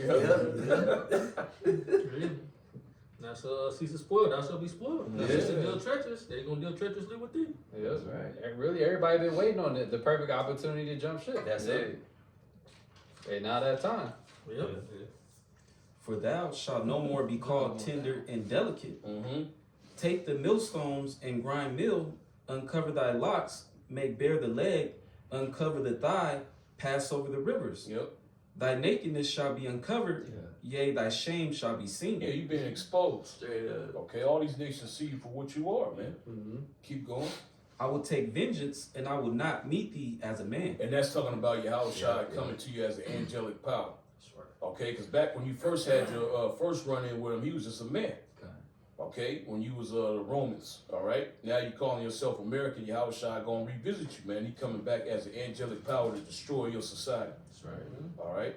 That's Caesar spoiled, thou shalt be spoiled. Caesar deal treacherous, they gonna deal treacherously with thee. Yeah, that's right. And really, everybody been waiting on it. The perfect opportunity to jump ship. That's it. Hey, now that time. Yep. For thou shalt no more be called tender and delicate. Take the millstones and grind meal, uncover thy locks, make bare the leg, uncover the thigh, pass over the rivers. Thy nakedness shall be uncovered, yea, thy shame shall be seen. Yeah, you've been exposed. Straight up. Okay, all these nations see you for what you are, man. Keep going. I will take vengeance, and I will not meet thee as a man. And that's talking about YAHAWASHI coming to you as an angelic power. Okay, because back when you first had your first run-in with him, he was just a man. Okay, when you was the Romans, all right? Now you calling yourself American, YAHAWASHI gonna revisit you, man. He coming back as an angelic power to destroy your society. That's right. All right?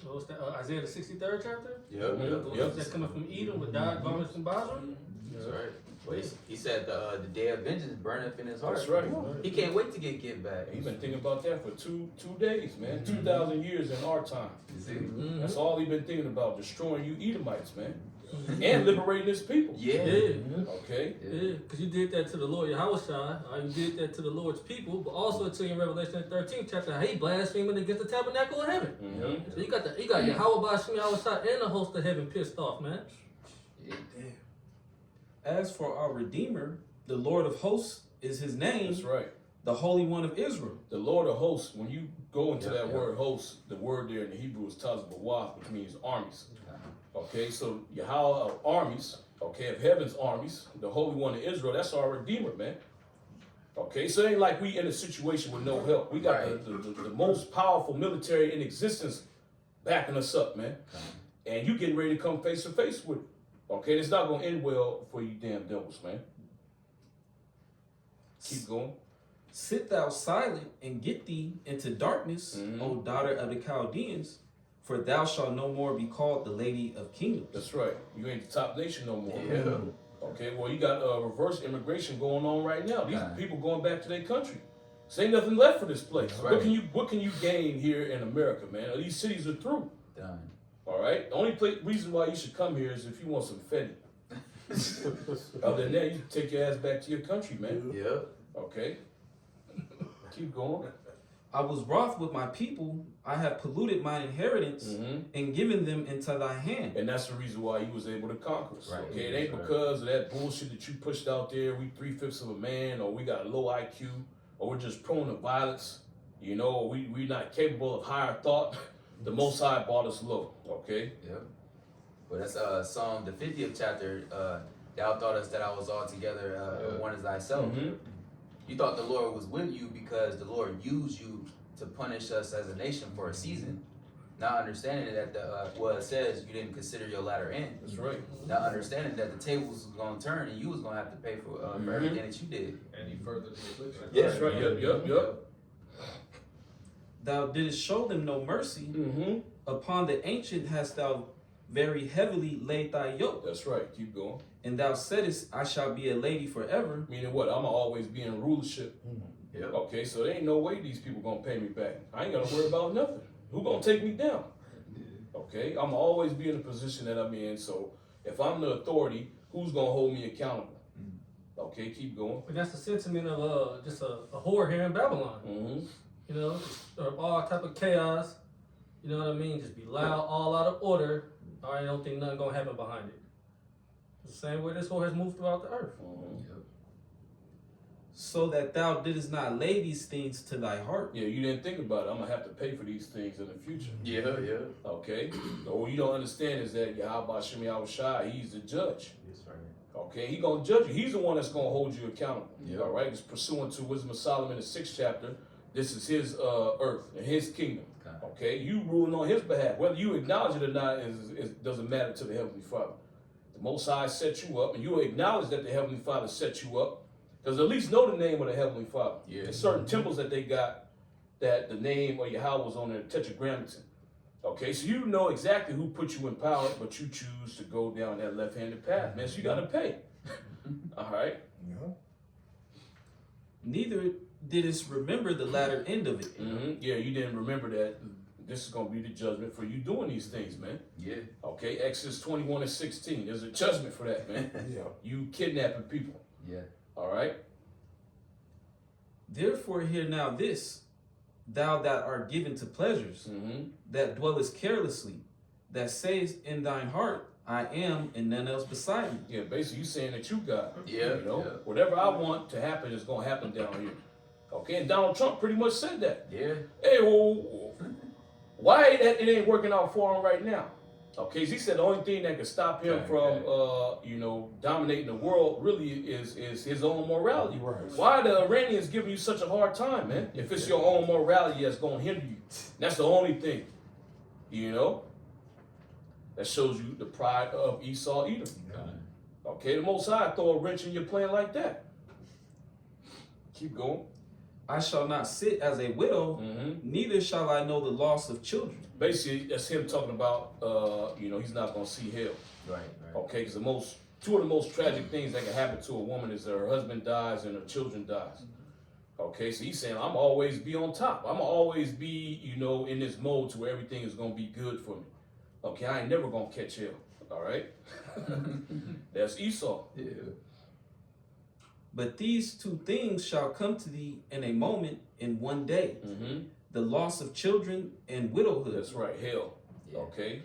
What's that? Isaiah the 63rd chapter? Yep. That's coming from Edom with dyed garments and bahasham? That's right. Well, he said the day of vengeance burneth in his heart. That's right. He can't wait to get back. He's been thinking about that for two days, man. 2,000 years in our time. That's all he been thinking about, destroying you Edomites, man. And liberating his people. Okay? Yeah, because you did that to the Lord YAHAWASHI, you did that to the Lord's people, but also to in Revelation 13th chapter, how he blaspheming against the tabernacle of heaven. So you got Yahweh Bashim YAHAWASHI and the host of heaven pissed off, man. As for our Redeemer, the Lord of hosts is his name. That's right. The Holy One of Israel. The Lord of hosts, when you go into that word hosts, the word there in the Hebrew is Tazbawah, which means armies. Okay, so Yahweh of armies, okay, of heaven's armies, the Holy One of Israel, that's our Redeemer, man. Okay, so it ain't like we in a situation with no help. We got the most powerful military in existence backing us up, man. And you getting ready to come face to face with it. Okay, it's not going to end well for you damn devils, man. Keep going. Sit thou silent and get thee into darkness, O daughter of the Chaldeans, for thou shalt no more be called the lady of kingdoms. That's right. You ain't the top nation no more. Man. Okay, well, you got reverse immigration going on right now. These people going back to their country. So ain't nothing left for this place. Right. What can you gain here in America, man? These cities are through. Done. All right? The only reason why you should come here is if you want some Fetty. Other than that, you can take your ass back to your country, man. Okay? Keep going. I was wroth with my people. I have polluted my inheritance and given them into thy hand. And that's the reason why he was able to conquer us. Okay, it ain't because of that bullshit that you pushed out there. We 3/5 of a man, or we got a low IQ, or we're just prone to violence. You know, or we're not capable of higher thought. The Most High brought us low. Okay. Well, that's Psalm the 50th chapter. Thou thoughtest that I was altogether one as thyself. You thought the Lord was with you because the Lord used you to punish us as a nation for a season. Not understanding that it says you didn't consider your latter end. That's right. Not understanding that the tables was going to turn and you was going to have to pay for everything that you did. And he furthered the affliction. That's right. Yep. Thou didst show them no mercy. Upon the ancient hast thou very heavily laid thy yoke. That's right. Keep going. And thou saidest, I shall be a lady forever. Meaning what? I'm going to always be in rulership. Okay, so there ain't no way these people going to pay me back. I ain't going to worry about nothing. Who going to take me down? Okay, I'm going to always be in the position that I'm in. So if I'm the authority, who's going to hold me accountable? Okay, keep going. But that's the sentiment of just a whore here in Babylon. You know, all type of chaos. You know what I mean? Just be loud, all out of order. I don't think nothing going to happen behind it. The same way this whore has moved throughout the earth. So that thou didst not lay these things to thy heart. Yeah, you didn't think about it. I'm going to have to pay for these things in the future. Okay? So what you don't understand is that Yahweh Bashim YAHAWASHI, he's the judge. Okay? He's going to judge you. He's the one that's going to hold you accountable. All right? It's pursuant to Wisdom of Solomon, the 6th chapter. This is his earth and his kingdom. Okay? You ruling on his behalf. Whether you acknowledge it or not, it doesn't matter to the Heavenly Father. The Most High set you up, and you acknowledge that the Heavenly Father set you up, because at least know the name of the Heavenly Father. Yeah. There's certain temples that they got that the name of Yahweh was on their tetragrammaton. Okay, so you know exactly who put you in power, but you choose to go down that left-handed path, man. So you got to pay. All right. Yeah. Neither did us remember the latter end of it. Yeah, you didn't remember that. This is going to be the judgment for you doing these things, man. Yeah. Okay, Exodus 21:16. There's a judgment for that, man. Yeah. You kidnapping people. Yeah. All right. Therefore hear now this, thou that art given to pleasures, that dwellest carelessly, that sayest in thine heart, I am, and none else beside me. Yeah, basically you saying that you God. Yeah. You know, whatever I want to happen is going to happen down here. Okay, and Donald Trump pretty much said that. Yeah. Hey, well, why that it ain't working out for him right now? Okay, he said the only thing that can stop him from, you know, dominating the world really is his own morality. Right. Why the Iranians giving you such a hard time, man? If it's your own morality that's going to hinder you, that's the only thing, you know. That shows you the pride of Esau, Edom. Okay, the Most High throw a wrench in your plan like that. Keep going. I shall not sit as a widow, neither shall I know the loss of children. Basically, that's him talking about, you know, he's not going to see hell. Right. Okay, because two of the most tragic things that can happen to a woman is that her husband dies and her children dies. Okay, so he's saying, I'm always be on top. I'm always be, you know, in this mode to where everything is going to be good for me. Okay, I ain't never going to catch hell. All right? That's Esau. Yeah. But these two things shall come to thee in a moment, in one day. The loss of children and widowhood. That's right, hell. Yeah. Okay,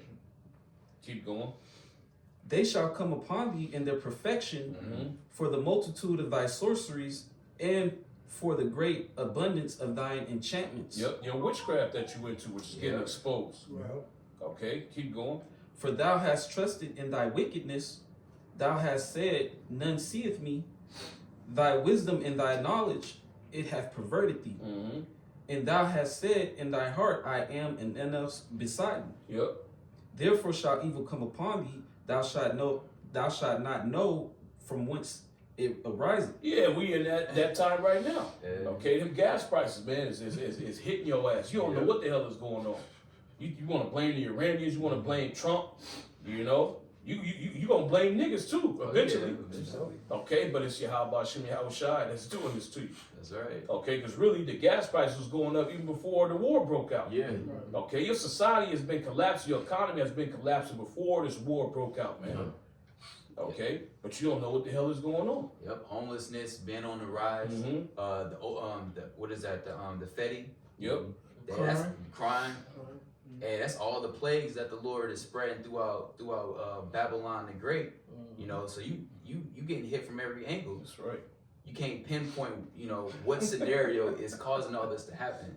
keep going. They shall come upon thee in their perfection for the multitude of thy sorceries and for the great abundance of thine enchantments. Yep, your witchcraft that you into, which is getting exposed. Okay, keep going. For thou hast trusted in thy wickedness, thou hast said, none seeth me. Thy wisdom and thy knowledge, it hath perverted thee. And thou hast said in thy heart, I am, and none else beside me. Yep. Therefore shall evil come upon thee, thou shalt not know from whence it ariseth. Yeah, we in that time right now. Okay, them gas prices, man, is hitting your ass. You don't know what the hell is going on. You want to blame the Iranians, you want to blame Trump, you know. You gonna blame niggas too, eventually. Okay, but it's YAHAWASHI Thawadah that's doing this to you. That's right. Okay, because really the gas price was going up even before the war broke out. Yeah. Okay, your society has been collapsing, your economy has been collapsing before this war broke out, man. Okay, but you don't know what the hell is going on. Yep. Homelessness been on the rise. What is that? The Fetty. Yep. That's crime. And that's all the plagues that the Lord is spreading throughout Babylon the Great. You know, so you getting hit from every angle. That's right. You can't pinpoint, you know, what scenario is causing all this to happen.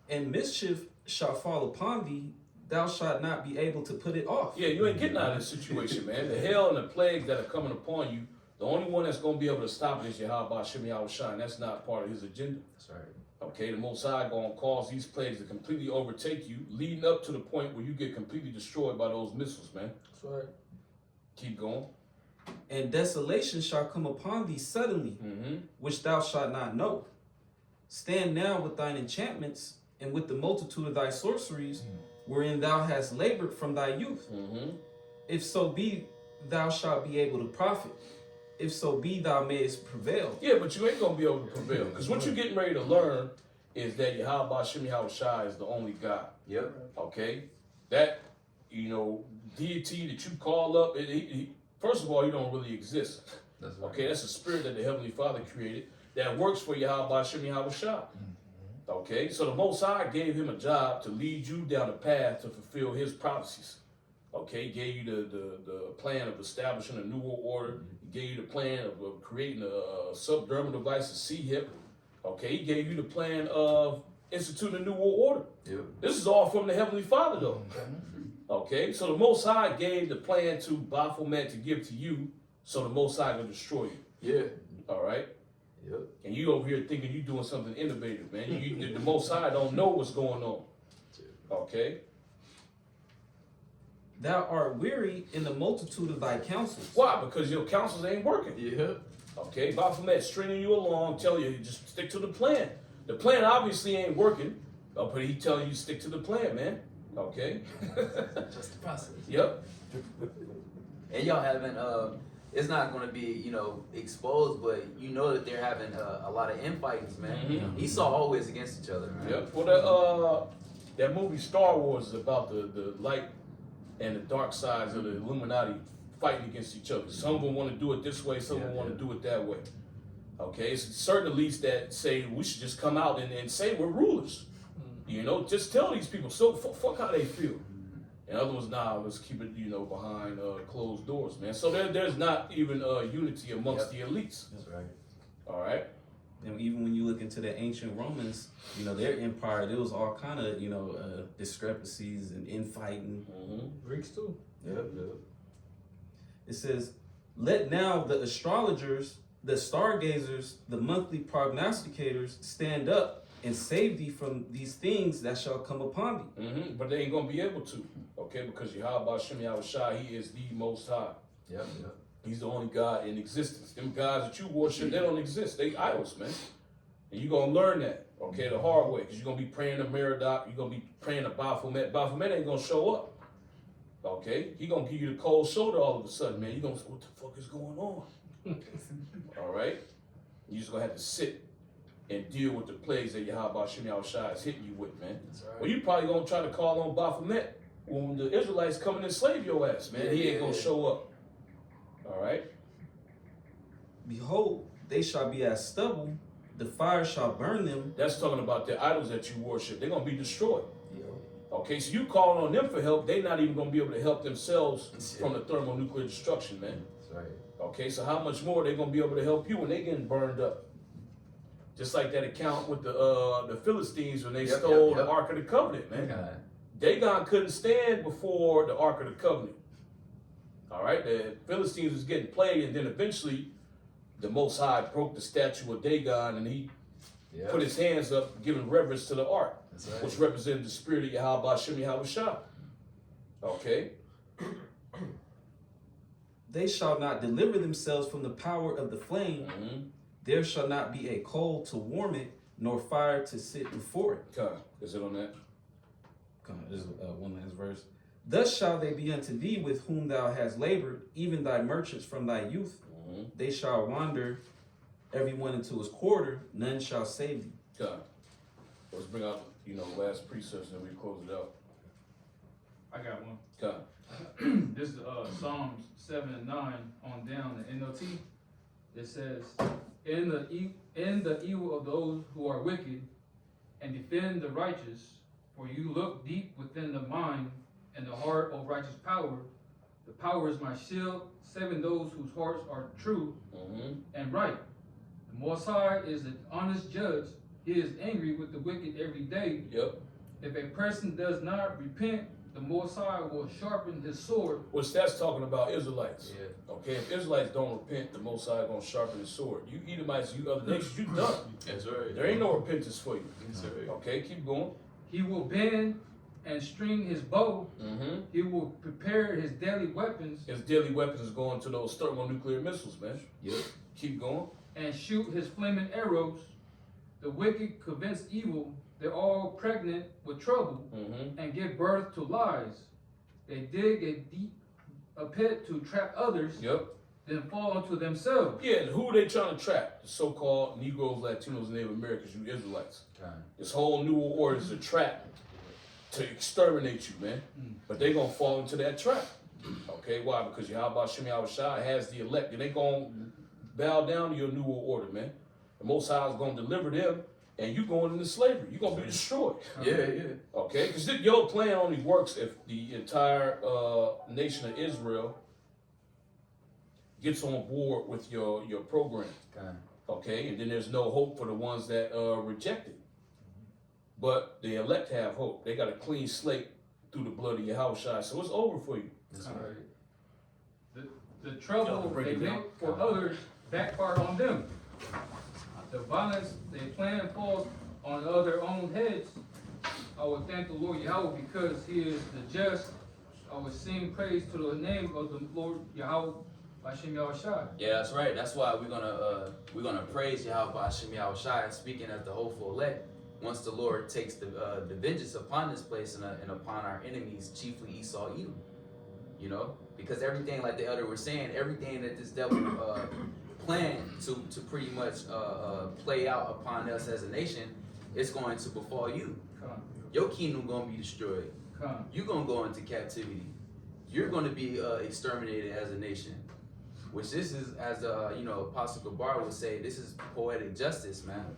And mischief shall fall upon thee, thou shalt not be able to put it off. Yeah, you ain't getting out of this situation, man. The hell and the plagues that are coming upon you, the only one that's going to be able to stop it is YAHAWASHI Thawadah, and that's not part of his agenda. That's right. Okay, the Most High going to cause these plagues to completely overtake you, leading up to the point where you get completely destroyed by those missiles, man. That's right. Keep going. And desolation shall come upon thee suddenly, which thou shalt not know. Stand now with thine enchantments, and with the multitude of thy sorceries, wherein thou hast labored from thy youth. If so be, thou shalt be able to profit. If so be, thou mayest prevail. Yeah, but you ain't going to be able to prevail. Because what you're getting ready to learn is that YAHAWASHI Thawadah is the only God. Yep. Okay? That, you know, deity that you call up, first of all, he don't really exist. That's right. Okay, that's a spirit that the Heavenly Father created that works for YAHAWASHI Thawadah. Okay, so the Most High gave him a job to lead you down the path to fulfill his prophecies. Okay, gave you the plan of establishing a new world order. He gave you the plan of creating a subdermal device, a C-hip. Okay, he gave you the plan of instituting a new world order. Yep. This is all from the Heavenly Father, though. Okay, so the Most High gave the plan to Baphomet to give to you, so the Most High will destroy you. Yeah. All right? Yep. And you over here thinking you doing something innovative, man. The Most High don't know what's going on. Okay? thou art weary in the multitude of thy counsels. Why? Because your counsels ain't working. Yeah. Okay, Baphomet stringing you along, telling you just stick to the plan. The plan obviously ain't working, but he telling you stick to the plan, man. Okay. Just the process. Yep. And y'all haven't, it's not going to be, exposed, but you know that they're having a lot of infightings, man. Mhm. Esau always against each other, man. Yep. Well, that movie Star Wars is about the light and the dark sides of the Illuminati fighting against each other. Some of them want to do it this way, some of them want to do it that way. Okay, it's certain elites that say we should just come out and say we're rulers. Just tell these people, so fuck how they feel. And other ones, nah, let's keep it, behind closed doors, man. So there's not even unity amongst the elites. That's right. All right. And even when you look into the ancient Romans, their empire, there was all kind of, discrepancies and infighting. Greeks too. Yep. It says, let now the astrologers, the stargazers, the monthly prognosticators stand up and save thee from these things that shall come upon thee. But they ain't going to be able to, okay? Because YAHAWASHI Thawadah, he is the Most High. Yep. He's the only God in existence. Them gods that you worship, they don't exist. They idols, man. And you're going to learn that, okay, the hard way. Because you're going to be praying to Merodach. You're going to be praying to Baphomet. Baphomet ain't going to show up, okay? He going to give you the cold shoulder all of a sudden, man. You're going to say, what the fuck is going on? All right? You're just going to have to sit and deal with the plagues that YAHAWASHI Thawadah is hitting you with, man. That's right. Well, you probably going to try to call on Baphomet when the Israelites come and enslave your ass, man. He ain't going to show up. All right. Behold, they shall be as stubble, the fire shall burn them. That's talking about the idols that you worship. They're going to be destroyed. Okay, so you calling on them for help, they're not even going to be able to help themselves from the thermonuclear destruction, man. That's right. Okay, so how much more are they going to be able to help you when they getting burned up? Just like that account with the Philistines when they stole the Ark of the Covenant, man. Dagon couldn't stand before the Ark of the Covenant. All right, the Philistines was getting plagued, and then eventually the Most High broke the statue of Dagon, and he put his hands up, giving reverence to the Ark, which represented the spirit of YAHAWASHI Thawadah. Okay. They shall not deliver themselves from the power of the flame. There shall not be a coal to warm it, nor fire to sit before it. Okay, is it on that? Come on, there's one last verse. Thus shall they be unto thee with whom thou hast labored, even thy merchants from thy youth. They shall wander every one into his quarter, none shall save thee. Okay. Let's bring out, last precepts and we close it out. I got one. Okay. This is Psalms 7 and 9 on down, the NOT. It says, in the evil of those who are wicked, and defend the righteous, for you look deep within the mind and the heart of righteous power. The power is my shield, saving those whose hearts are true and right. The Most High is an honest judge. He is angry with the wicked every day. If a person does not repent, the Most High will sharpen his sword. Which that's talking about Israelites. Okay, if Israelites don't repent, the Most High gonna sharpen his sword. You Edomites, you other nations, you done. That's right. There ain't no repentance for you. That's right. Okay, keep going. He will bend and string his bow. He will prepare his deadly weapons. His deadly weapons is going to those thermonuclear missiles, man. Keep going. And shoot his flaming arrows. The wicked convince evil. They're all pregnant with trouble and give birth to lies. They dig a pit to trap others, then fall into themselves. Yeah, and who are they trying to trap? The so-called Negroes, Latinos, and Native Americans, you Israelites. This whole New World Order is a trap to exterminate you, man. But they gonna fall into that trap. Okay, why? Because YAHAWASHI Thawadah has the elect, and they gonna bow down to your New World Order, man. The Most High is gonna deliver them, and you going into slavery. You're gonna be destroyed. Okay, because your plan only works if the entire nation of Israel gets on board with your program. Okay, and then there's no hope for the ones that reject it. But the elect have hope. They got a clean slate through the blood of YAHAWASHI, so it's over for you. That's right. The trouble they make for others backfire on them. The violence they plan falls on their own heads. I would thank the Lord Yahweh because he is the just I will sing praise to the name of the Lord Yahweh Hashem Yahawashi. Yeah, that's right. That's why we're gonna praise Yahweh Hashem Yahawashi, speaking as the hopeful elect. Once the Lord takes the vengeance upon this place and upon our enemies, chiefly Esau, Edom. You know, because everything, like the elder was saying, everything that this devil planned to pretty much play out upon us as a nation, it's going to befall you. Your kingdom gonna be destroyed. You're gonna go into captivity. You're gonna be exterminated as a nation. Which this is, as Apostle Gabar would say, this is poetic justice, man.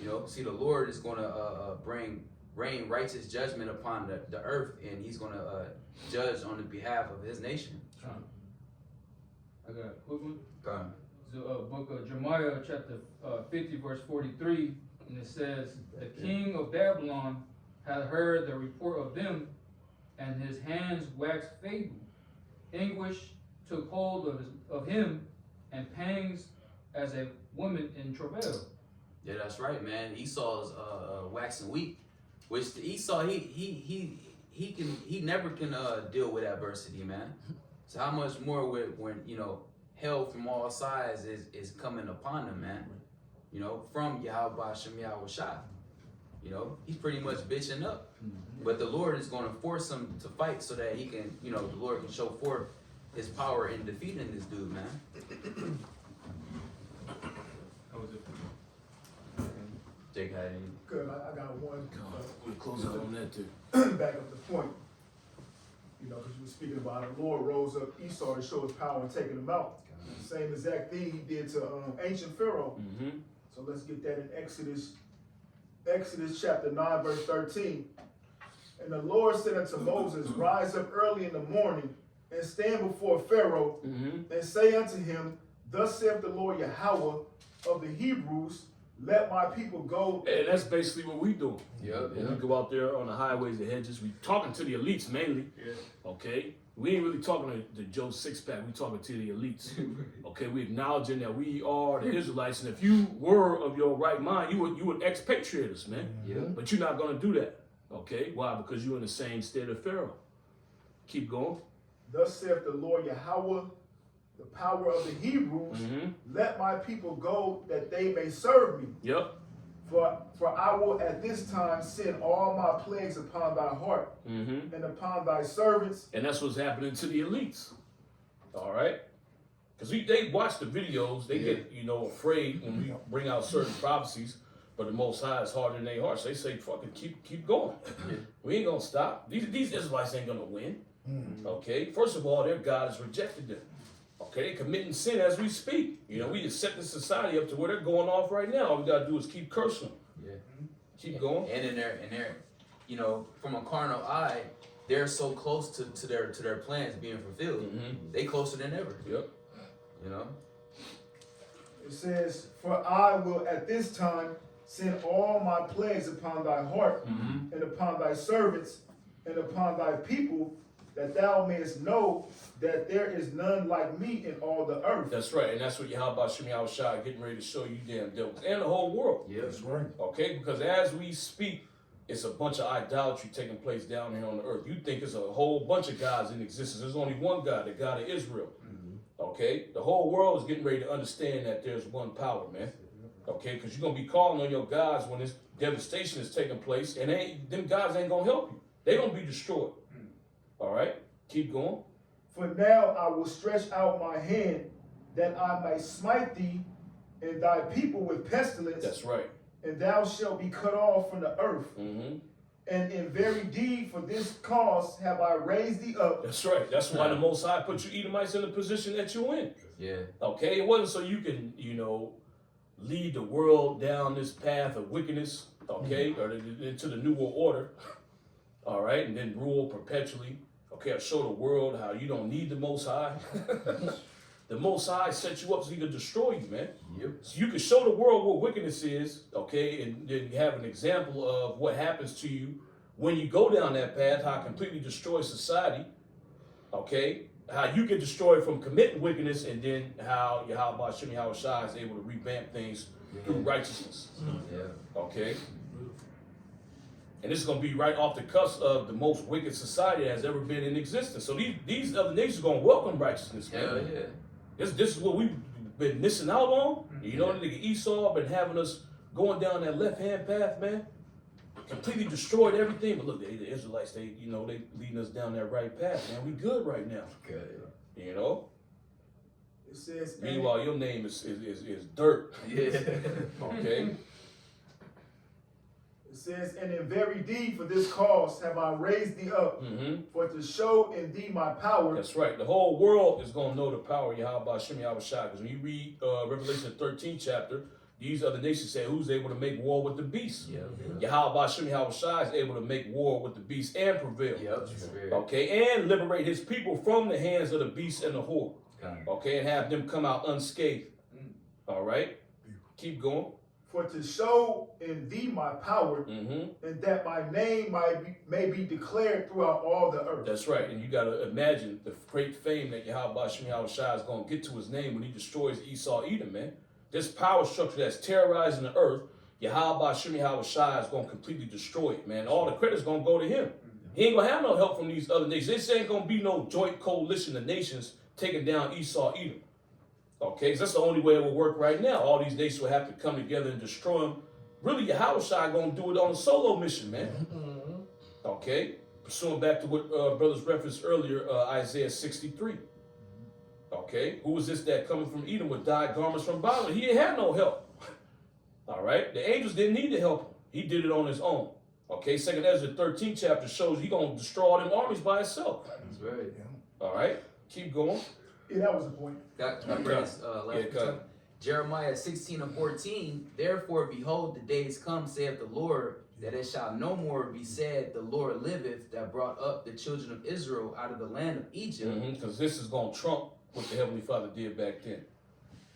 You know, see, the Lord is gonna rain righteous judgment upon the earth, and He's gonna judge on the behalf of His nation. I got a quick one. Okay. The book of Jeremiah, chapter 50, verse 43, and it says, "The king of Babylon had heard the report of them, and his hands waxed feeble. Anguish took hold of him, and pangs as a woman in travail." Yeah, that's right, man. Esau's waxing weak, which Esau he never can deal with adversity, man. So how much more when hell from all sides is coming upon him, man. You know, from Yahweh Hashem Yahawashi. You know, he's pretty much bitching up. But the Lord is going to force him to fight so that he can, the Lord can show forth His power in defeating this dude, man. How was it? Jake had any? Good. I got one. We'll close out on that too. Back up the point. Because you were speaking about it, the Lord rose up Esau to show His power and taking him out. Same exact thing He did to ancient Pharaoh. Mm-hmm. So let's get that in Exodus chapter 9, verse 13. "And the Lord said unto Moses, Rise up early in the morning, and stand before Pharaoh, and say unto him, Thus saith the Lord Yahweh of the Hebrews, Let my people go." And that's basically what we do. Yep. When we go out there on the highways and hedges, we talking to the elites mainly. Yeah. Okay? We ain't really talking to Joe Sixpack, we talking to the elites. Okay, we acknowledging that we are the Israelites, and if you were of your right mind, you would expatriate us, man. Yeah. But you're not gonna do that. Okay? Why? Because you're in the same state of Pharaoh. Keep going. "Thus saith the Lord Yahweh, the power of the Hebrews, Let my people go that they may serve me. Yep. For I will at this time send all my plagues upon thy heart and upon thy servants." And that's what's happening to the elites. All right? Because they watch the videos, they get, afraid when we bring out certain prophecies, but the Most High is harder than their hearts. They say, fucking keep going. We ain't gonna stop. These Israelites ain't gonna win. Okay? First of all, their God has rejected them. Okay, they're committing sin as we speak. We just set the society up to where they're going off right now. All we gotta do is keep cursing them. Yeah. Keep going. And in their, from a carnal eye, they're so close to their plans being fulfilled. They closer than ever. Yep. It says, "For I will at this time send all my plagues upon thy heart and upon thy servants and upon thy people, that thou mayest know that there is none like me in all the earth." That's right, and that's what Yahweh Hashem Yahawashi getting ready to show you damn devils and the whole world. Yeah, that's right. Okay, because as we speak, it's a bunch of idolatry taking place down here on the earth. You think it's a whole bunch of gods in existence. There's only one God, the God of Israel. Okay, the whole world is getting ready to understand that there's one power, man. Okay, because you're gonna be calling on your gods when this devastation is taking place, and them gods ain't gonna help you. They're gonna be destroyed. All right, keep going. "For now I will stretch out my hand, that I may smite thee and thy people with pestilence. That's right. And thou shalt be cut off from the earth. And in very deed for this cause have I raised thee up." That's right. That's why the Most High put you Edomites in the position that you're in. Yeah. Okay, it wasn't so you can, lead the world down this path of wickedness, okay, or into the New World Order, all right, and then rule perpetually. Okay, I show the world how you don't need the Most High. The Most High set you up so He could destroy you, man. Yep. So you can show the world what wickedness is, okay, and then you have an example of what happens to you when you go down that path, how it completely destroys society, okay, how you get destroyed from committing wickedness, and then how Yahweh Hashem Yahawashi is able to revamp things through righteousness. Yeah. Okay. And this is going to be right off the cusp of the most wicked society that has ever been in existence. So these other nations are going to welcome righteousness, man. Hell yeah. This is what we've been missing out on. You know, nigga Esau been having us going down that left-hand path, man. Completely destroyed everything. But look, the Israelites, they leading us down that right path, man. We good right now. Good. You know? It says, Meanwhile, your name is dirt. Yeah. Okay? It says, and in very deed for this cause have I raised thee up, for to show in thee my power. That's right. The whole world is going to know the power of Bahasham YAHAWASHI. Because when you read Revelation 13 chapter, these other nations say, who's able to make war with the beast? Bahasham YAHAWASHI is able to make war with the beast and prevail. Okay, and liberate his people from the hands of the beast and the whore. Okay, and have them come out unscathed. All right, keep going. For to show in thee my power, and that my name may be declared throughout all the earth. That's right, and you got to imagine the great fame that Bahasham YAHAWASHI is going to get to his name when he destroys Esau, Edom, man. This power structure that's terrorizing the earth, Bahasham YAHAWASHI is going to completely destroy it, man. All the credit's going to go to him. He ain't going to have no help from these other nations. This ain't going to be no joint coalition of nations taking down Esau, Edom. Okay, so that's the only way it will work right now. All these nations will have to come together and destroy him. Really, YAHAWASHI going to do it on a solo mission, man. Okay, pursuing back to what brothers referenced earlier, Isaiah 63. Okay, who was this that coming from Edom with dyed garments from Babylon? He didn't have no help. All right, the angels didn't need to help him. He did it on his own. Okay, 2nd Ezra 13 chapter shows he going to destroy all them armies by himself. That's right. All right, keep going. Yeah, that was the point. Jeremiah 16:14. Therefore, behold, the days come, saith the Lord, that it shall no more be said, the Lord liveth, that brought up the children of Israel out of the land of Egypt. Because this is going to trump what the Heavenly Father did back then.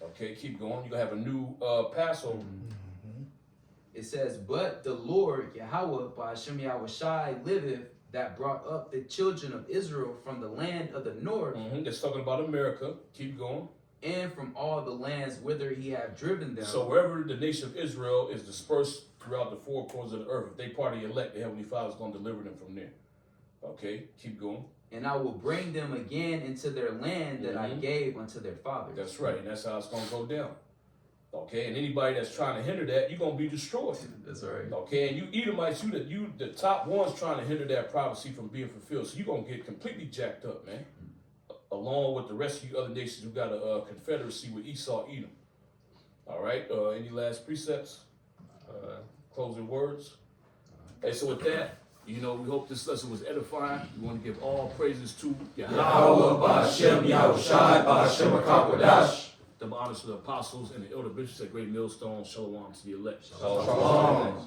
Okay, keep going. You're going to have a new Passover. It says, but the Lord, Yahweh, Bahasham YAHAWASHI, liveth, that brought up the children of Israel from the land of the north. That's talking about America. Keep going. And from all the lands whither he hath driven them. So wherever the nation of Israel is dispersed throughout the four corners of the earth, if they part of the elect, the Heavenly Father is going to deliver them from there. Okay, keep going. And I will bring them again into their land that I gave unto their fathers. That's right, and that's how it's going to go down. Okay, and anybody that's trying to hinder that, you're going to be destroyed. That's right. Okay, and you Edomites, you the top ones trying to hinder that prophecy from being fulfilled. So you're going to get completely jacked up, man. Along with the rest of you other nations who got a confederacy with Esau, Edom. All right, any last precepts? Closing words? Hey, so with that, we hope this lesson was edifying. We want to give all praises to Yahweh, Bahasham YAHAWASHI, Bahasham Akakwadash. The honors to the apostles and the elder bishops at Great Millstone. Shalom to the elect. Shalom.